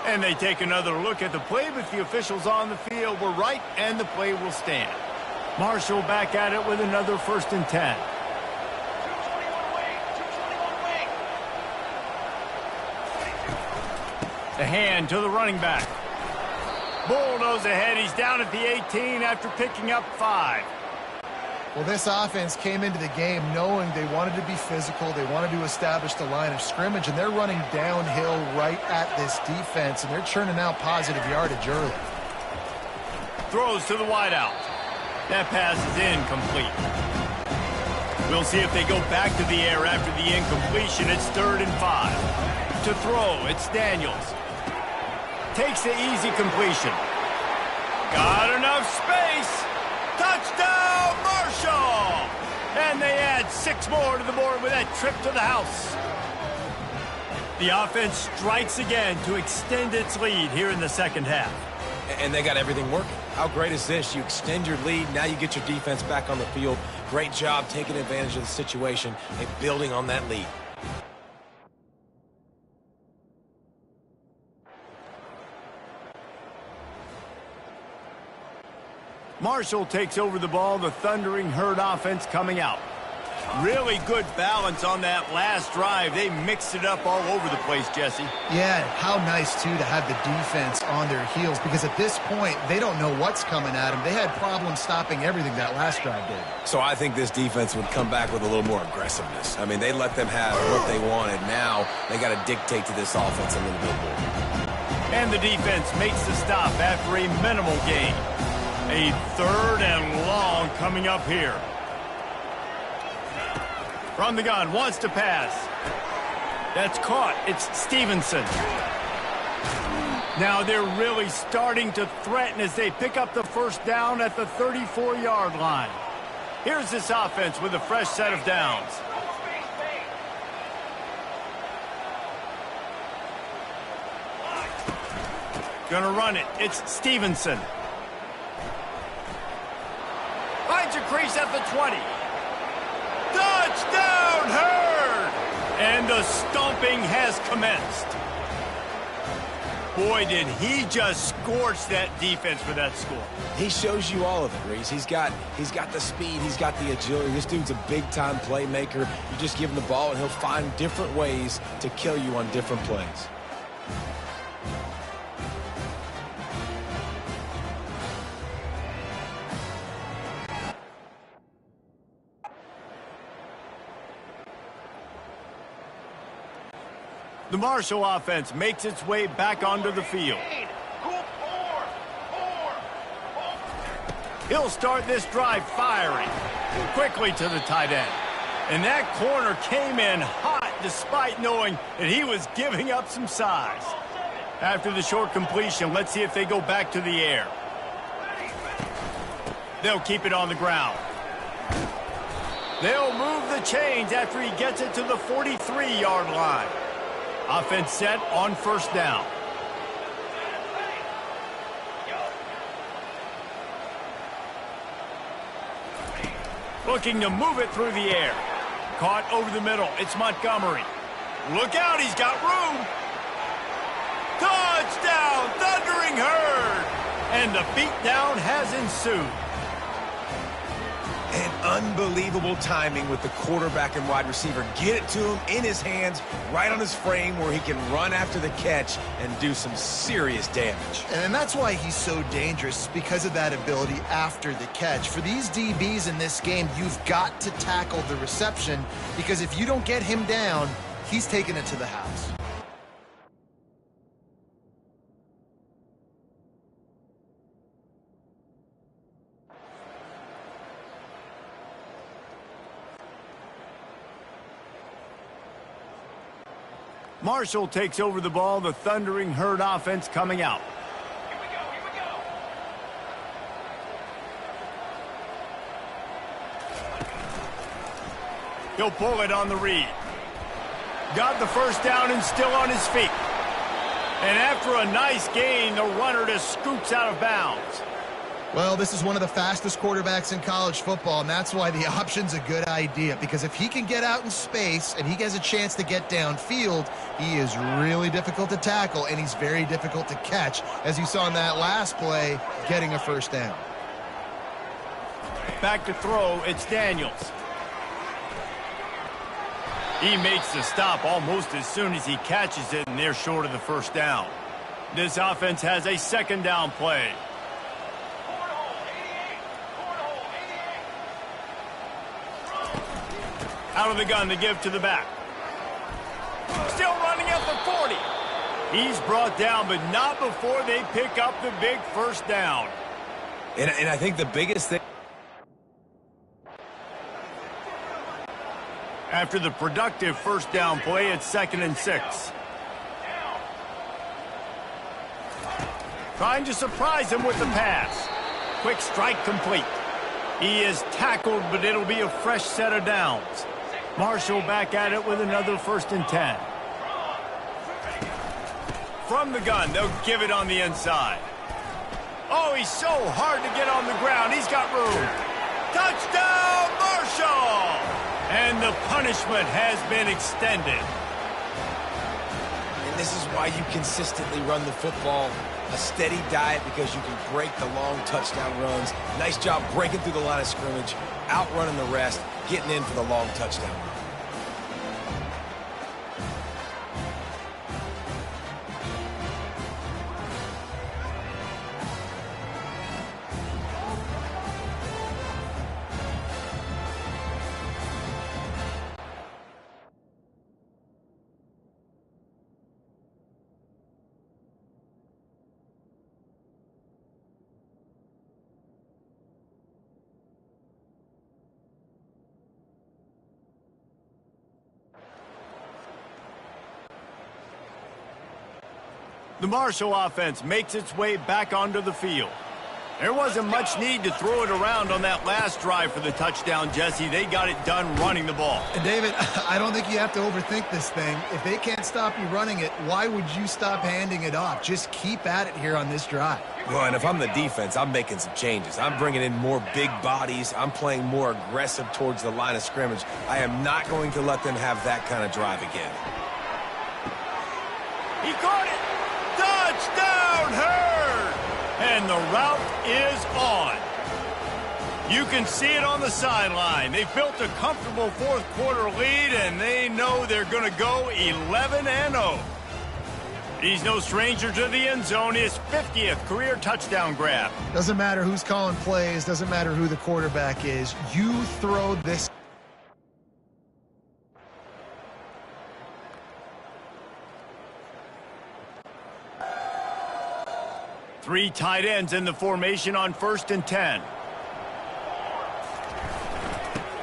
And they take another look at the play, but the officials on the field were right, and the play will stand. Marshall back at it with another 1st and 10. 221 wing. The hand to the running back. Bulldoze ahead. He's down at the 18 after picking up 5. Well, this offense came into the game knowing they wanted to be physical. They wanted to establish the line of scrimmage, and they're running downhill right at this defense, and they're churning out positive yardage early. Throws to the wideout. That pass is incomplete. We'll see if they go back to the air after the incompletion. It's 3rd and 5. To throw, it's Daniels. Takes the easy completion. Got enough space. Touchdown, Marshall! And they add 6 more to the board with that trip to the house. The offense strikes again to extend its lead here in the second half. And they got everything working. How great is this? You extend your lead. Now you get your defense back on the field. Great job taking advantage of the situation and building on that lead. Marshall takes over the ball. The Thundering Herd offense coming out. Really good balance on that last drive. They mixed it up all over the place, Jesse. Yeah, how nice, too, to have the defense on their heels, because at this point, they don't know what's coming at them. They had problems stopping everything that last drive did. So I think this defense would come back with a little more aggressiveness. I mean, they let them have what they wanted. Now they got to dictate to this offense a little bit more. And the defense makes the stop after a minimal gain. A 3rd and long coming up here. From the gun, wants to pass. That's caught. It's Stevenson. Now they're really starting to threaten as they pick up the first down at the 34-yard line. Here's this offense with a fresh set of downs. Gonna run it. It's Stevenson. Finds a crease at the 20. Touchdown, Herd! And the stomping has commenced. Boy, did he just scorch that defense for that score. He shows you all of it, Reese. He's got the speed, he's got the agility. This dude's a big-time playmaker. You just give him the ball, and he'll find different ways to kill you on different plays. The Marshall offense makes its way back onto the field. He'll start this drive firing quickly to the tight end. And that corner came in hot despite knowing that he was giving up some size. After the short completion, let's see if they go back to the air. They'll keep it on the ground. They'll move the chains after he gets it to the 43-yard line. Offense set on first down. Looking to move it through the air. Caught over the middle. It's Montgomery. Look out, he's got room. Touchdown, Thundering Herd. And the beatdown has ensued. And unbelievable timing with the quarterback and wide receiver. Get it to him in his hands, right on his frame where he can run after the catch and do some serious damage. And that's why he's so dangerous, because of that ability after the catch. For these DBs in this game, you've got to tackle the reception, because if you don't get him down, he's taking it to the house. Marshall takes over the ball, the Thundering Herd offense coming out. Here we go. He'll pull it on the read. Got the first down and still on his feet. And after a nice gain, the runner just scoops out of bounds. Well, this is one of the fastest quarterbacks in college football, and that's why the option's a good idea, because if he can get out in space and he has a chance to get downfield, he is really difficult to tackle, and he's very difficult to catch, as you saw in that last play, getting a first down. Back to throw, it's Daniels. He makes the stop almost as soon as he catches it, and they're short of the first down. This offense has a second down play. Out of the gun to give to the back. Still running at the 40. He's brought down, but not before they pick up the big first down. And I think the biggest thing... After the productive first down play, it's 2nd and 6. Trying to surprise him with the pass. Quick strike complete. He is tackled, but it'll be a fresh set of downs. Marshall back at it with another 1st and 10. From the gun, they'll give it on the inside. Oh, he's so hard to get on the ground. He's got room. Touchdown, Marshall! And the punishment has been extended. And this is why you consistently run the football. A steady diet, because you can break the long touchdown runs. Nice job breaking through the line of scrimmage, outrunning the rest, getting in for the long touchdown run. The Marshall offense makes its way back onto the field. There wasn't much need to throw it around on that last drive for the touchdown, Jesse. They got it done running the ball. And David, I don't think you have to overthink this thing. If they can't stop you running it, why would you stop handing it off? Just keep at it here on this drive. Well, and if I'm the defense, I'm making some changes. I'm bringing in more big bodies. I'm playing more aggressive towards the line of scrimmage. I am not going to let them have that kind of drive again. He caught it! Touchdown, Hurd! And the route is on. You can see it on the sideline. They've built a comfortable fourth quarter lead, and they know they're going to go 11-0. He's no stranger to the end zone. His 50th career touchdown grab. Doesn't matter who's calling plays. Doesn't matter who the quarterback is. You throw this. Three tight ends in the formation on 1st and 10.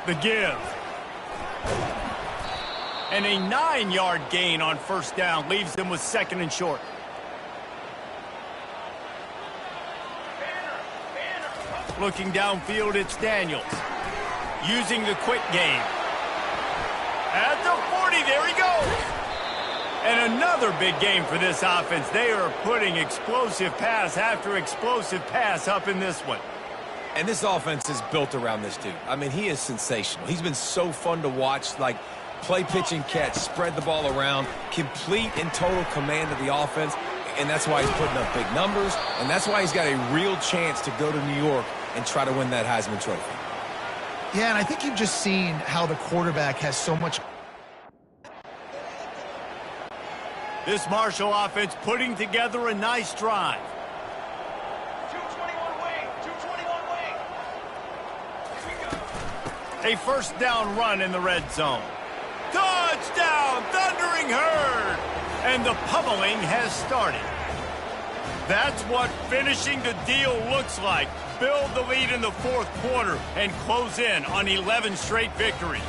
The give. And a 9-yard gain on 1st down leaves them with 2nd and short. Looking downfield, it's Daniels. Using the quick game. At the 40, there he goes. And another big game for this offense. They are putting explosive pass after explosive pass up in this one. And this offense is built around this dude. I mean, he is sensational. He's been so fun to watch, like play, pitch, and catch, spread the ball around, complete and total command of the offense. And that's why he's putting up big numbers, and that's why he's got a real chance to go to New York and try to win that Heisman Trophy. Yeah, and I think you've just seen how the quarterback has so much. This Marshall offense putting together a nice drive. 221 wing, 221 wing. A 1st down run in the red zone. Touchdown, Thundering Herd! And the pummeling has started. That's what finishing the deal looks like. Build the lead in the fourth quarter and close in on 11 straight victories.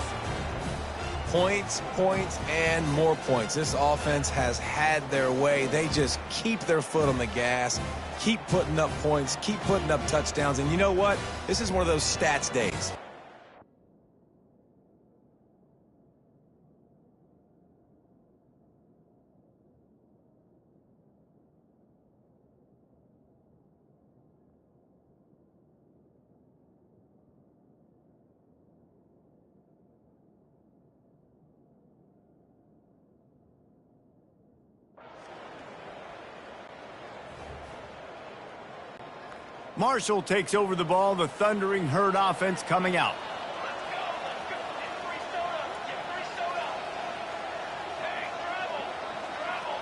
Points, points, and more points. This offense has had their way. They just keep their foot on the gas, keep putting up points, keep putting up touchdowns. And you know what? This is one of those stats days. Marshall takes over the ball. The Thundering Herd offense coming out. Let's go. Get free soda. Get free soda. Hey, travel.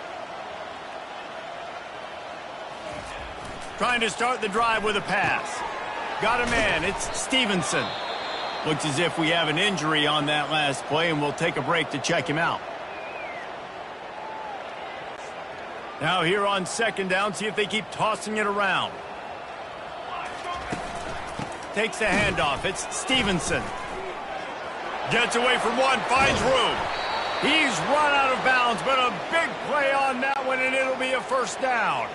Trying to start the drive with a pass. Got a man. It's Stevenson. Looks as if we have an injury on that last play, and we'll take a break to check him out. Now here on 2nd down, see if they keep tossing it around. Takes the handoff. It's Stevenson. Gets away from one, finds room. He's run out of bounds, but a big play on that one, and it'll be a 1st down.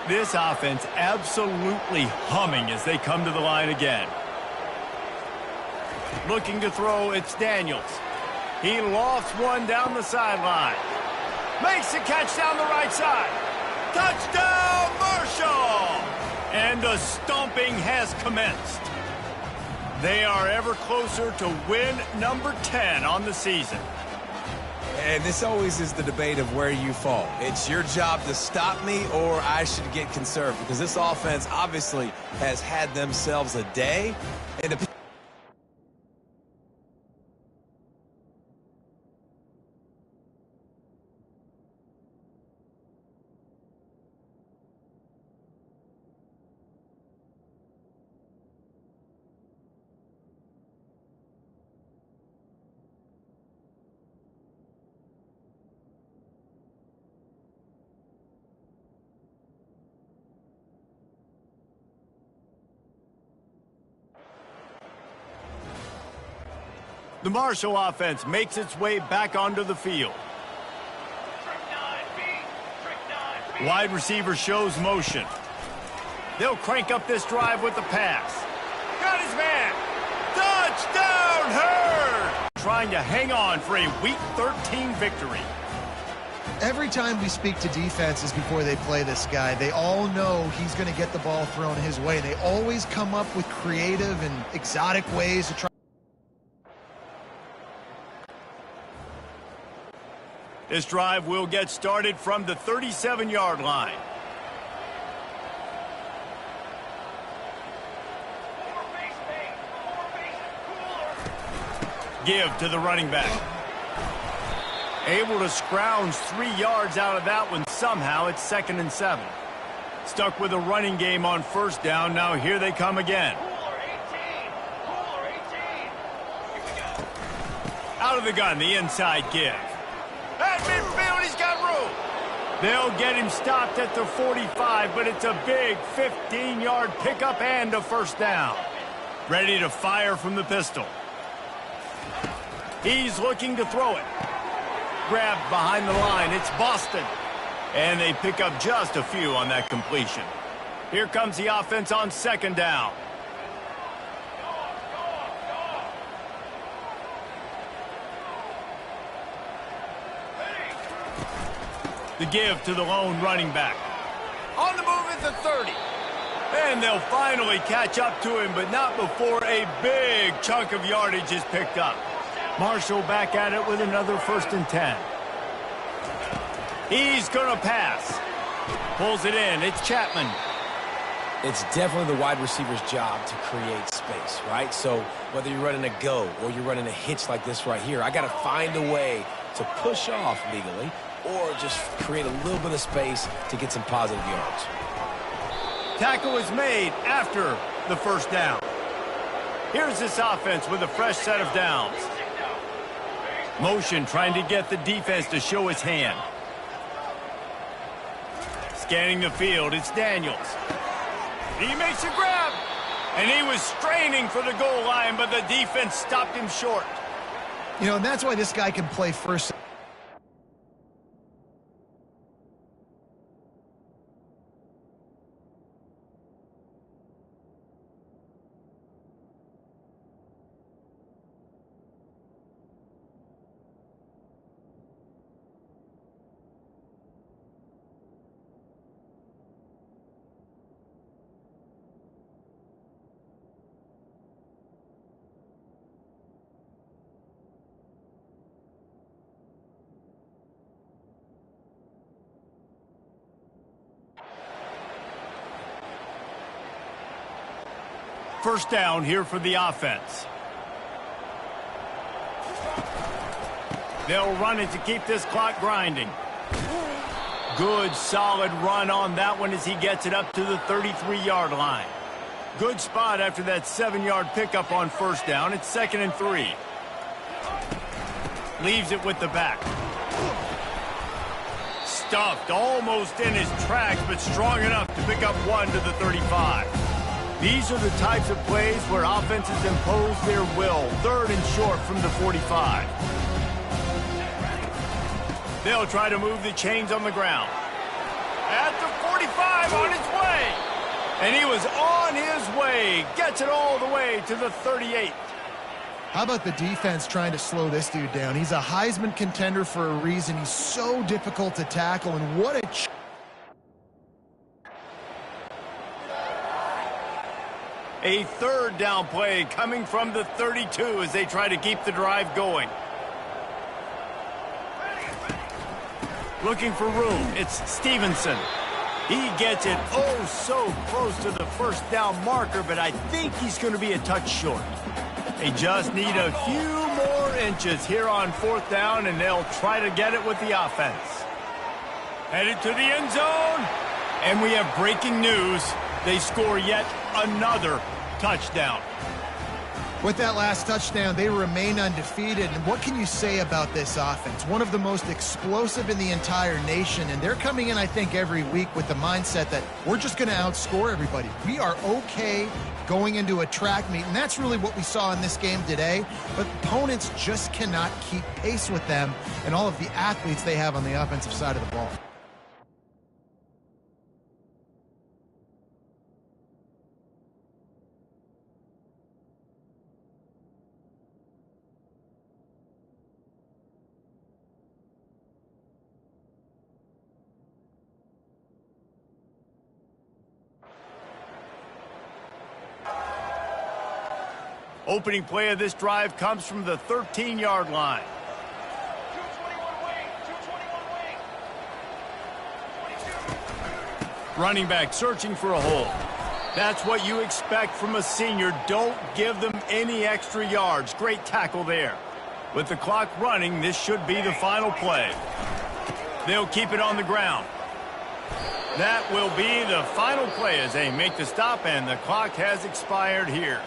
This offense absolutely humming as they come to the line again. Looking to throw, it's Daniels. He lofts one down the sideline. Makes the catch down the right side. Touchdown, Marshall! And the stomping has commenced. They are ever closer to win number 10 on the season. And this always is the debate of where you fall. It's your job to stop me, or I should get conserved, because this offense obviously has had themselves a day. And The Marshall offense makes its way back onto the field. Trick 9, B. Trick 9, B. Wide receiver shows motion. They'll crank up this drive with the pass. Got his man. Touchdown, Hurd! Trying to hang on for a Week 13 victory. Every time we speak to defenses before they play this guy, they all know he's going to get the ball thrown his way. They always come up with creative and exotic ways to try. This drive will get started from the 37-yard line. Give to the running back. Able to scrounge 3 yards out of that one somehow. It's 2nd and 7. Stuck with a running game on first down. Now here they come again. Out of the gun, the inside give. At midfield, he's got room. They'll get him stopped at the 45, but it's a big 15-yard pickup and a first down. Ready to fire from the pistol. He's looking to throw it. Grabbed behind the line. It's Boston. And they pick up just a few on that completion. Here comes the offense on 2nd down. The give to the lone running back. On the move at the 30. And they'll finally catch up to him, but not before a big chunk of yardage is picked up. Marshall back at it with another 1st and 10. He's going to pass. Pulls it in. It's Chapman. It's definitely the wide receiver's job to create space, right? So whether you're running a go or you're running a hitch like this right here, I got to find a way to push off legally or just create a little bit of space to get some positive yards. Tackle is made after the first down. Here's this offense with a fresh set of downs. Motion trying to get the defense to show his hand. Scanning the field, it's Daniels. He makes a grab. And he was straining for the goal line, but the defense stopped him short. You know, and that's why this guy can play first. First down here for the offense. They'll run it to keep this clock grinding. Good, solid run on that one as he gets it up to the 33-yard line. Good spot after that 7-yard pickup on first down. It's 2nd and 3. Leaves it with the back. Stuffed almost in his tracks, but strong enough to pick up 1 to the 35. These are the types of plays where offenses impose their will. 3rd and short from the 45. They'll try to move the chains on the ground. At the 45, on its way. And he was on his way. Gets it all the way to the 38. How about the defense trying to slow this dude down? He's a Heisman contender for a reason. He's so difficult to tackle, and what a... A 3rd down play coming from the 32 as they try to keep the drive going. Looking for room. It's Stevenson. He gets it oh so close to the first down marker, but I think he's going to be a touch short. They just need a few more inches here on 4th down, and they'll try to get it with the offense. Headed to the end zone, and we have breaking news. They score yet another touchdown. With that last touchdown, they remain undefeated. And what can you say about this offense? One of the most explosive in the entire nation. And they're coming in, I think, every week with the mindset that we're just going to outscore everybody. We are okay going into a track meet. And that's really what we saw in this game today. But opponents just cannot keep pace with them and all of the athletes they have on the offensive side of the ball. Opening play of this drive comes from the 13-yard line. 221 wing, 221 wing. 22. Running back searching for a hole. That's what you expect from a senior. Don't give them any extra yards. Great tackle there. With the clock running, this should be the final play. They'll keep it on the ground. That will be the final play as they make the stop, and the clock has expired here.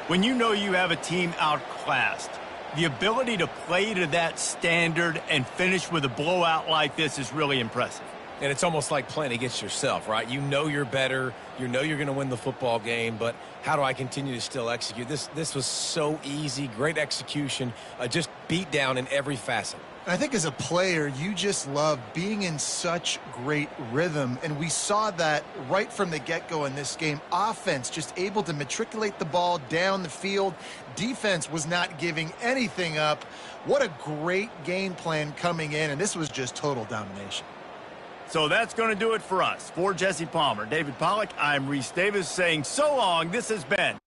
When you know you have a team outclassed, the ability to play to that standard and finish with a blowout like this is really impressive. And it's almost like playing against yourself, right? You know you're better. You know you're going to win the football game, but how do I continue to still execute? This was so easy, great execution, just beat down in every facet. I think as a player, you just love being in such great rhythm, and we saw that right from the get-go in this game. Offense just able to matriculate the ball down the field. Defense was not giving anything up. What a great game plan coming in, and this was just total domination. So that's going to do it for us. For Jesse Palmer, David Pollack, I'm Reese Davis saying so long. This has been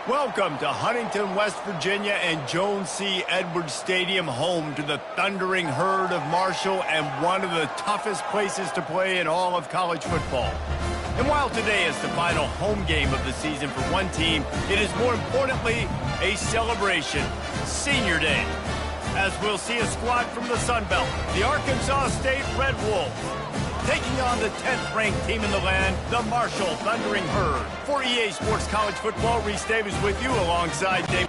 Welcome to Huntington, West Virginia and Joan C. Edwards Stadium, home to the Thundering Herd of Marshall and one of the toughest places to play in all of college football. And while today is the final home game of the season for one team, it is more importantly a celebration, Senior Day, as we'll see a squad from the Sun Belt, the Arkansas State Red Wolves, taking on the 10th-ranked team in the land, the Marshall Thundering Herd. For EA Sports College Football, Reese Davis with you alongside Dave.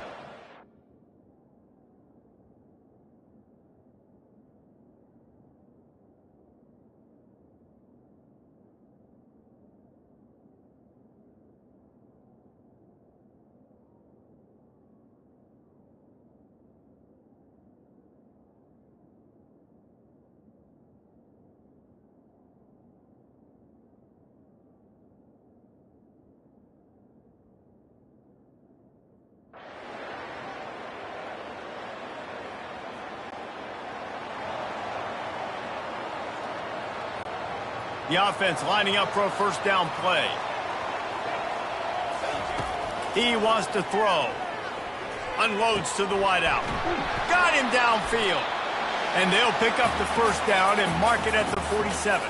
The offense lining up for a first down play. He wants to throw. Unloads to the wideout. Got him downfield. And they'll pick up the first down and mark it at the 47.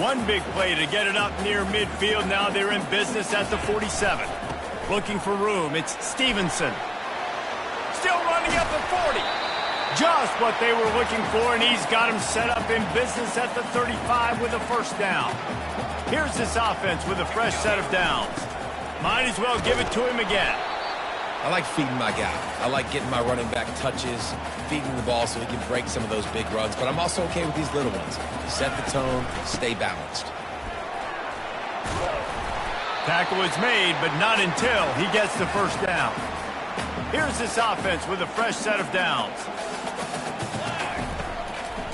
One big play to get it up near midfield. Now they're in business at the 47. Looking for room. It's Stevenson. Still running at the 40. Just what they were looking for, and he's got him set up in business at the 35 with a first down. Here's this offense with a fresh set of downs. Might as well give it to him again. I like feeding my guy. I like getting my running back touches, feeding the ball so he can break some of those big runs, but I'm also okay with these little ones. Set the tone, stay balanced. Tackle is made, but not until he gets the first down. Here's this offense with a fresh set of downs.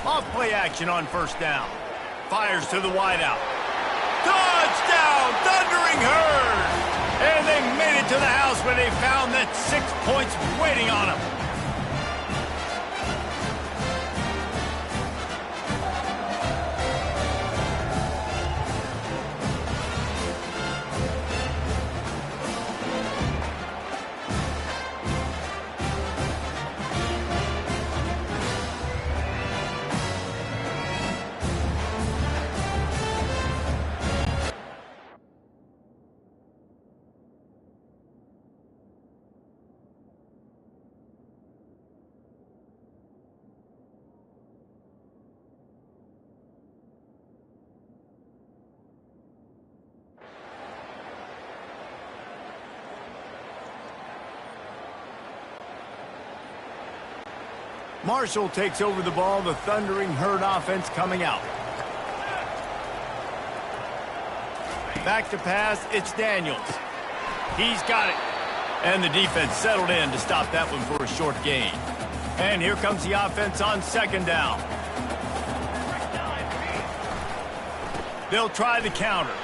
Off play action on first down. Fires to the wideout. Touchdown, Thundering Herd! And they made it to the house where they found that 6 points waiting on them. Marshall takes over the ball, the Thundering Herd offense coming out. Back to pass, it's Daniels. He's got it. And the defense settled in to stop that one for a short gain. And here comes the offense on second down. They'll try the counter.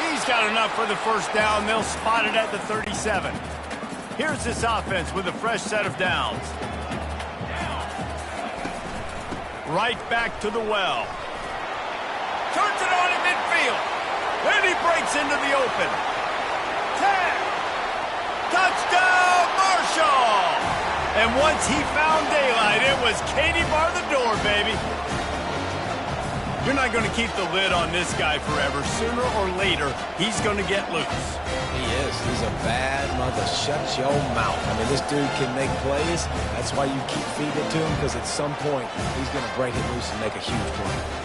He's got enough for the first down. They'll spot it at the 37. Here's this offense with a fresh set of downs. Right back to the well. Turns it on in midfield. Then he breaks into the open. 10. Touchdown, Marshall! And once he found daylight, it was Katie bar the door, baby. You're not going to keep the lid on this guy forever. Sooner or later, he's going to get loose. He is. He's a bad mother. Shut your mouth. I mean, this dude can make plays. That's why you keep feeding it to him, because at some point, he's going to break it loose and make a huge play.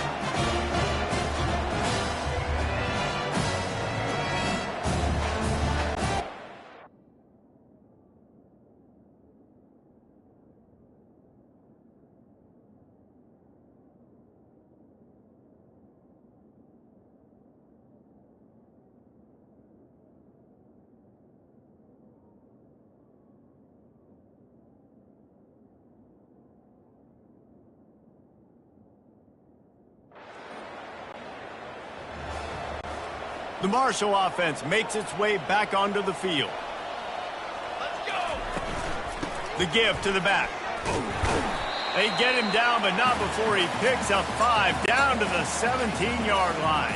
The Marshall offense makes its way back onto the field. Let's go. The give to the back. They get him down, but not before he picks up 5 down to the 17-yard line.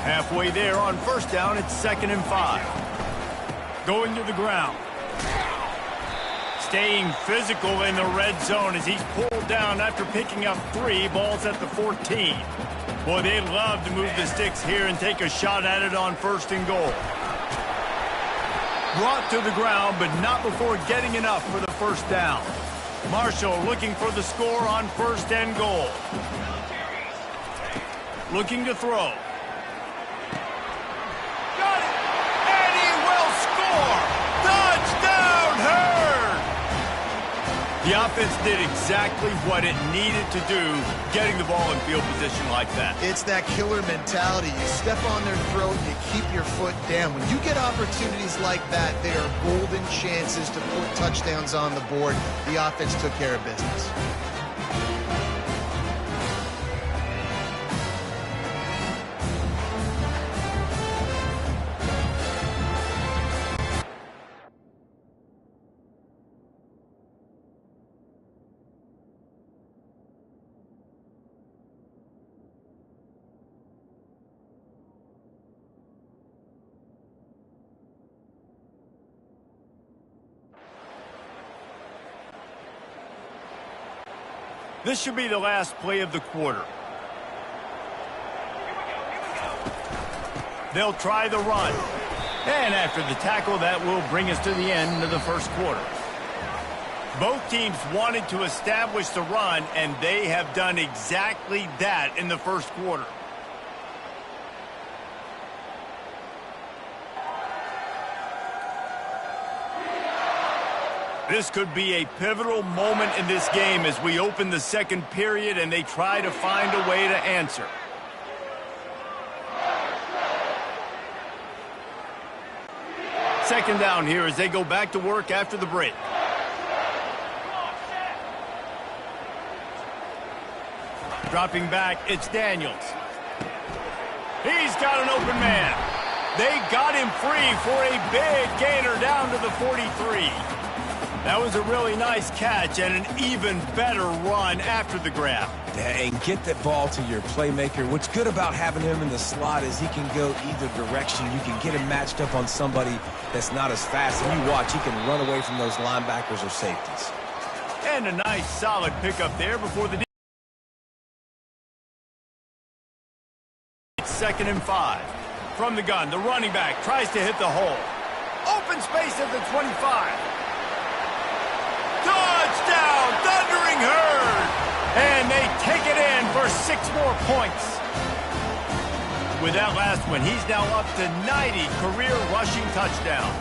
Halfway there on first down, it's 2nd and 5. Going to the ground. Staying physical in the red zone as he's pulled down after picking up 3 balls at the 14. Boy, they'd love to move the sticks here and take a shot at it on 1st and goal. Brought to the ground, but not before getting enough for the first down. Marshall looking for the score on 1st and goal. Looking to throw. Got it! And he will score! Touchdown, Herd! The offense did exactly what it needed to do, getting the ball in field position like that. It's that killer mentality. You step on their throat, you keep your foot down. When you get opportunities like that, they are golden chances to put touchdowns on the board. The offense took care of business. This should be the last play of the quarter. They'll try the run. And after the tackle, that will bring us to the end of the first quarter. Both teams wanted to establish the run, and they have done exactly that in the first quarter. This could be a pivotal moment in this game as we open the second period and they try to find a way to answer. Second down here as they go back to work after the break. Dropping back, it's Daniels. He's got an open man. They got him free for a big gainer down to the 43. That was a really nice catch and an even better run after the grab. Yeah, and get that ball to your playmaker. What's good about having him in the slot is he can go either direction. You can get him matched up on somebody that's not as fast. And you watch, he can run away from those linebackers or safeties. And a nice solid pickup there before the 2nd and 5. From the gun, the running back tries to hit the hole. Open space at the 25. Touchdown, Thundering Herd! And they take it in for 6 more points. With that last one, he's now up to 90 career rushing touchdowns.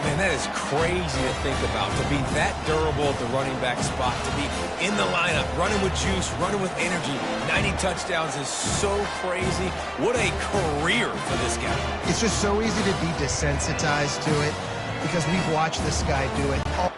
Man, that is crazy to think about, to be that durable at the running back spot, to be in the lineup, running with juice, running with energy. 90 touchdowns is so crazy. What a career for this guy. It's just so easy to be desensitized to it because we've watched this guy do it all.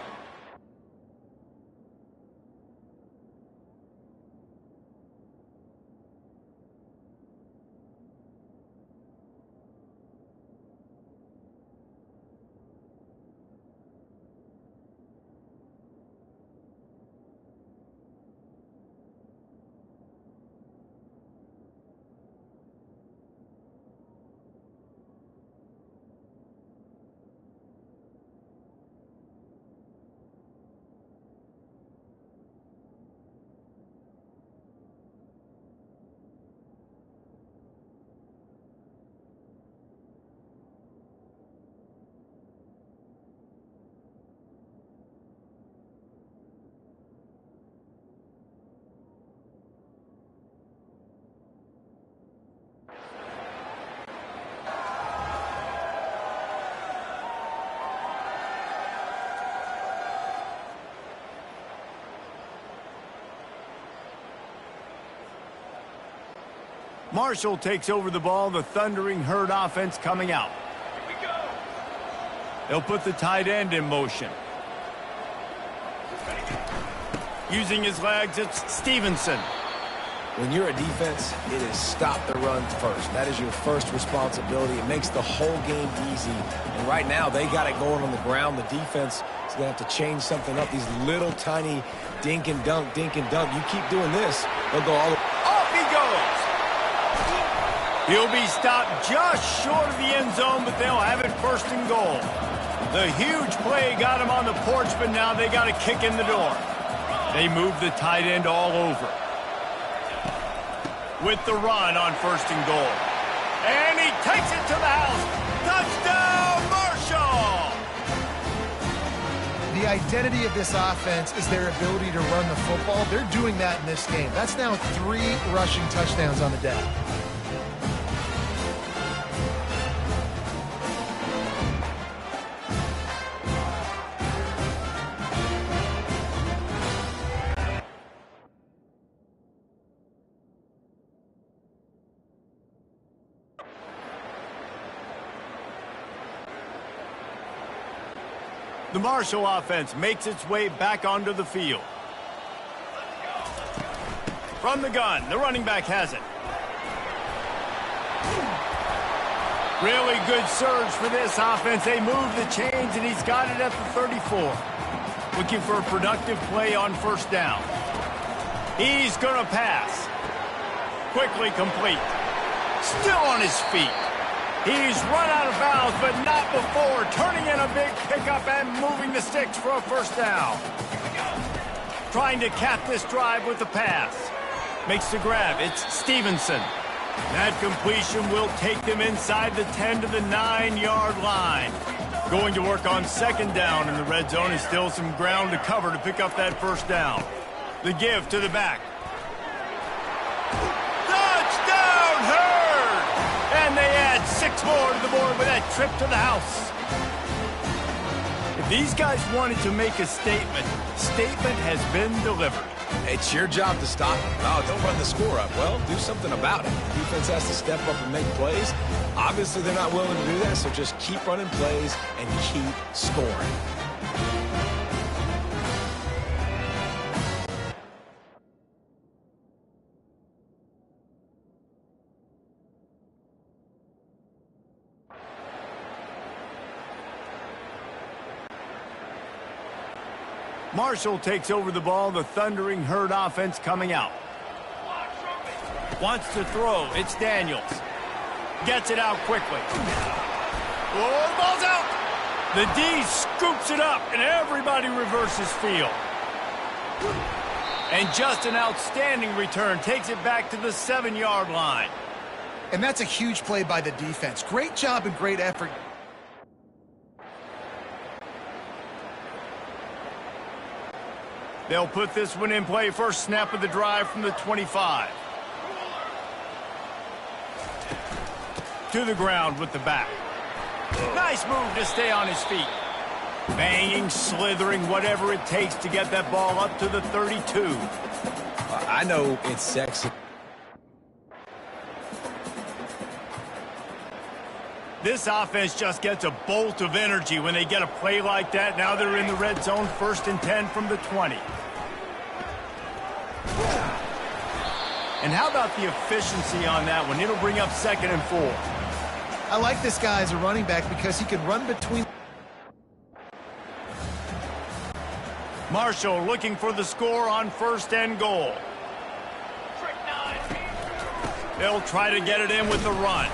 Marshall takes over the ball, the Thundering Herd offense coming out. Here we go. They'll put the tight end in motion. Using his legs, it's Stevenson. When you're a defense, it is stop the run first. That is your first responsibility. It makes the whole game easy. And right now, they got it going on the ground. The defense is going to have to change something up. These little tiny dink and dunk, dink and dunk. You keep doing this, they'll go all the way. Off he goes! He'll be stopped just short of the end zone, but they'll have it 1st and goal. The huge play got him on the porch, but now they got a kick in the door. They move the tight end all over. With the run on 1st and goal. And he takes it to the house. Touchdown, Marshall! The identity of this offense is their ability to run the football. They're doing that in this game. That's now 3 rushing touchdowns on the day. The Marshall offense makes its way back onto the field. From the gun, the running back has it. Really good surge for this offense. They move the chains, and he's got it at the 34. Looking for a productive play on 1st down. He's going to pass. Quickly complete. Still on his feet. He's run out of bounds, but not before turning in a big pickup and moving the sticks for a 1st down. Trying to cap this drive with the pass. Makes the grab. It's Stevenson. That completion will take them inside the 10 to the 9-yard line. Going to work on 2nd down in the red zone is still some ground to cover to pick up that 1st down. The give to the back. Touchdown, Herd! And they add 6 more to the board with that trip to the house. If these guys wanted to make a statement, statement has been delivered. It's your job to stop them. Oh, don't run the score up. Well, do something about it. The defense has to step up and make plays. Obviously, they're not willing to do that, so just keep running plays and keep scoring. Marshall takes over the ball, the Thundering Herd offense coming out. Wants to throw, it's Daniels. Gets it out quickly. Oh, the ball's out! The D scoops it up, and everybody reverses field. And just an outstanding return. Takes it back to the 7-yard line. And that's a huge play by the defense. Great job and great effort. They'll put this one in play. First snap of the drive from the 25. To the ground with the back. Nice move to stay on his feet. Banging, slithering, whatever it takes to get that ball up to the 32. I know it's sexy. This offense just gets a bolt of energy when they get a play like that. Now they're in the red zone, 1st and 10 from the 20. And how about the efficiency on that one? It'll bring up 2nd and 4. I like this guy as a running back because he can run between. Marshall looking for the score on 1st and goal. They'll try to get it in with the run.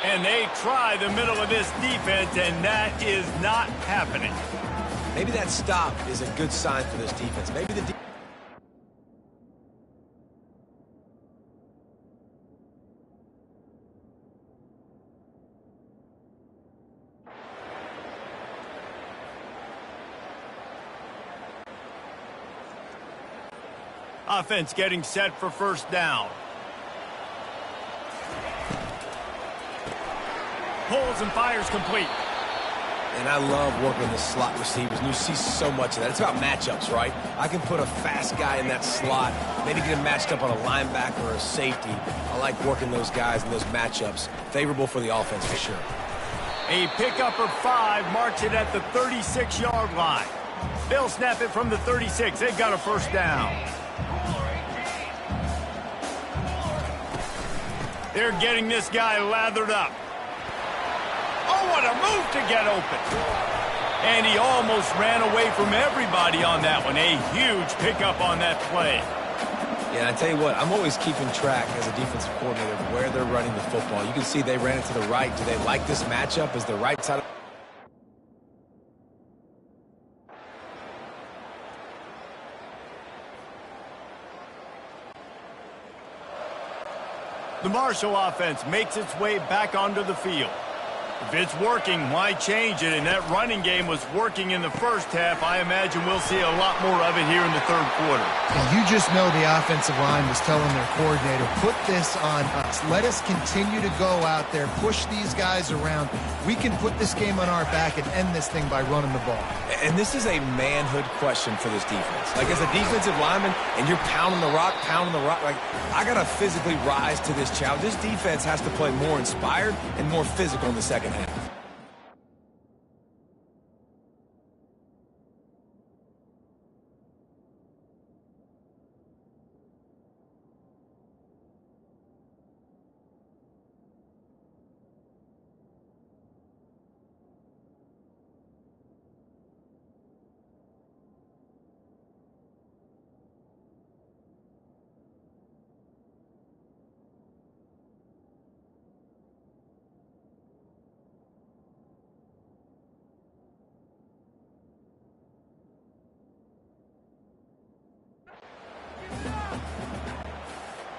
And they try the middle of this defense, and that is not happening. Maybe that stop is a good sign for this defense. Maybe the offense getting set for 1st down. Pulls and fires complete. And I love working the slot receivers, and you see so much of that. It's about matchups, right? I can put a fast guy in that slot, maybe get him matched up on a linebacker or a safety. I like working those guys in those matchups. Favorable for the offense for sure. A pickup of 5 marks it at the 36-yard line. They'll snap it from the 36. They've got a 1st down. They're getting this guy lathered up. Oh, what a move to get open. And he almost ran away from everybody on that one. A huge pickup on that play. Yeah, I tell you what, I'm always keeping track as a defensive coordinator of where they're running the football. You can see they ran it to the right. Do they like this matchup? Is the right side of the Marshall offense makes its way back onto the field. If it's working, why change it? And that running game was working in the 1st half. I imagine we'll see a lot more of it here in the 3rd quarter. And you just know the offensive line was telling their coordinator, put this on us. Let us continue to go out there, push these guys around. We can put this game on our back and end this thing by running the ball. And this is a manhood question for this defense. Like, as a defensive lineman, and you're pounding the rock, like, I got to physically rise to this challenge. This defense has to play more inspired and more physical in the 2nd half.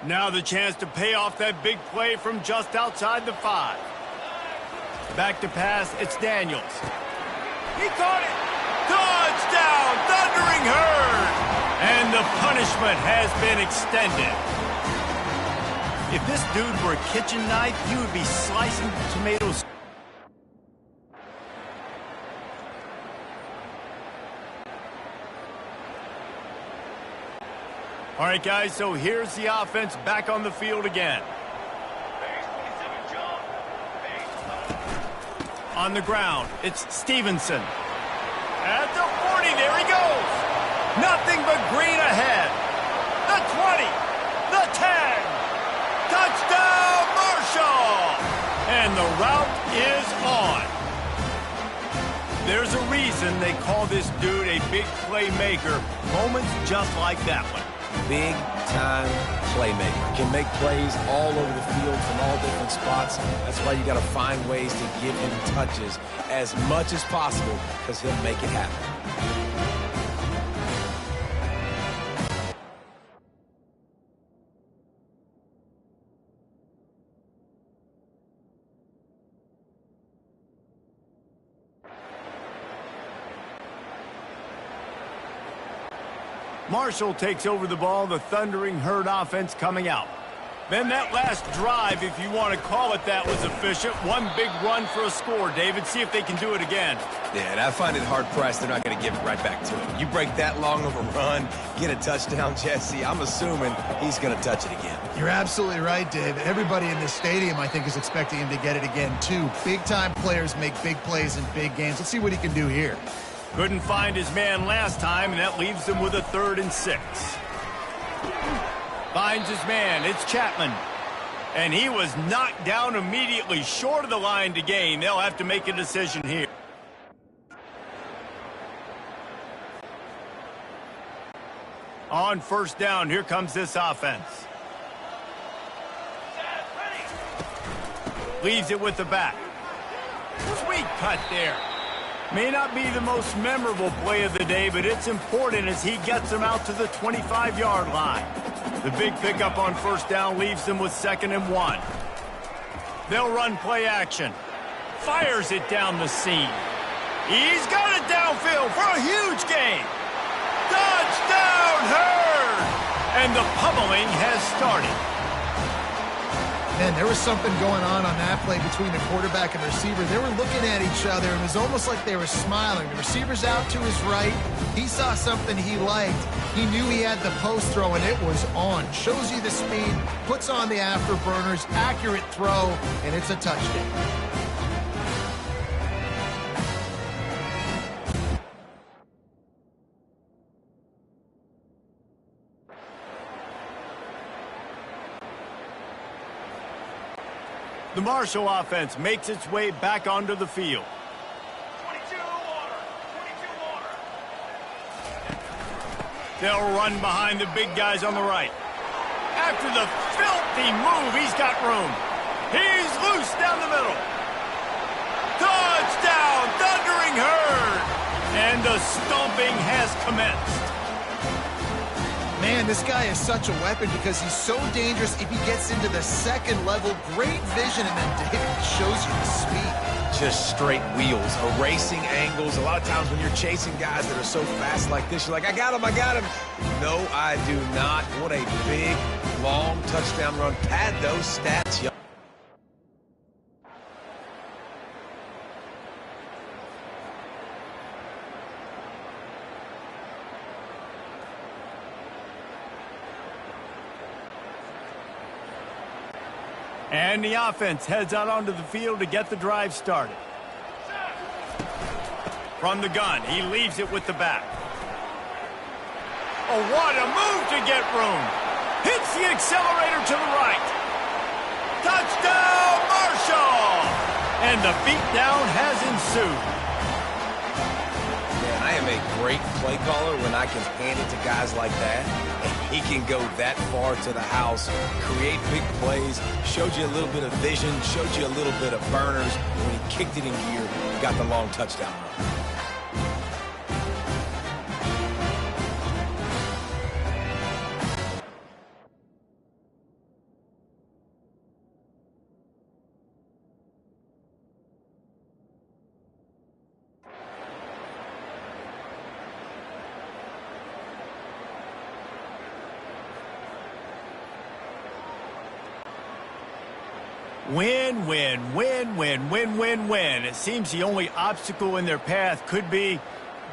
Now the chance to pay off that big play from just outside the 5. Back to pass, it's Daniels. He caught it! Touchdown, Thundering Herd! And the punishment has been extended. If this dude were a kitchen knife, he would be slicing tomatoes. All right, guys, so here's the offense back on the field again. On the ground, it's Stevenson. At the 40, there he goes. Nothing but green ahead. The 20, the 10. Touchdown, Marshall! And the route is on. There's a reason Ferguson, they call this dude a big playmaker. Moments just like that one. Big-time playmaker. Can make plays all over the field from all different spots. That's why you got to find ways to give him touches as much as possible because he'll make it happen. Marshall takes over the ball, the Thundering Herd offense coming out. Then that last drive, if you want to call it that, was efficient. One big run for a score, David. See if they can do it again. Yeah, and I find it hard-pressed they're not going to give it right back to him. You break that long of a run, get a touchdown, Jesse, I'm assuming he's going to touch it again. You're absolutely right, Dave. Everybody in this stadium, I think, is expecting him to get it again, too. Big-time players make big plays in big games. Let's see what he can do here. Couldn't find his man last time, and that leaves him with a 3rd and 6. Finds his man. It's Chapman. And he was knocked down immediately, short of the line to gain. They'll have to make a decision here. On 1st down, here comes this offense. Leaves it with the back. Sweet cut there. May not be the most memorable play of the day, but it's important as he gets them out to the 25-yard line. The big pickup on 1st down leaves them with 2nd and 1. They'll run play action. Fires it down the seam. He's got it downfield for a huge gain. Touchdown, Herd! And the pummeling has started. Man, there was something going on that play between the quarterback and the receiver. They were looking at each other, and it was almost like they were smiling. The receiver's out to his right. He saw something he liked. He knew he had the post throw, and it was on. Shows you the speed, puts on the afterburners, accurate throw, and it's a touchdown. The Marshall offense makes its way back onto the field. 22 water. 22 water. They'll run behind the big guys on the right. After the filthy move, he's got room. He's loose down the middle. Touchdown, Thundering Herd! And the stomping has commenced. Man, this guy is such a weapon because he's so dangerous if he gets into the 2nd level. Great vision, and then David shows you the speed. Just straight wheels, erasing angles. A lot of times when you're chasing guys that are so fast like this, you're like, I got him, I got him. No, I do not. What a big, long touchdown run. Pad those stats, young. And the offense heads out onto the field to get the drive started. From the gun, he leaves it with the back. Oh, what a move to get room. Hits the accelerator to the right. Touchdown, Marshall! And the beatdown has ensued. Man, I am a great play caller when I can hand it to guys like that. And he can go that far to the house, create big plays, showed you a little bit of vision, showed you a little bit of burners. When he kicked it in gear, he got the long touchdown run. Win, win, win, win, win, win, win. It seems the only obstacle in their path could be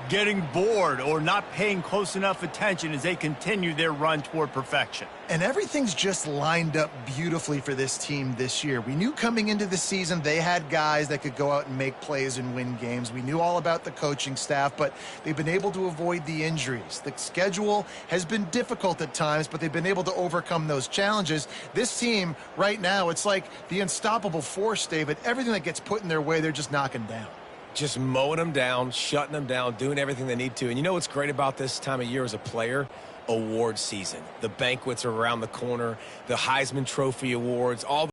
getting bored or not paying close enough attention as they continue their run toward perfection. And everything's just lined up beautifully for this team this year. We knew coming into the season they had guys that could go out and make plays and win games. We knew all about the coaching staff, but they've been able to avoid the injuries. The schedule has been difficult at times, but they've been able to overcome those challenges. This team right now, it's like the unstoppable force, David. Everything that gets put in their way, they're just knocking down. just mowing them down, shutting them down, doing everything they need to. And you know what's great about this time of year as a player? Award season. The banquets are around the corner, the Heisman Trophy awards, all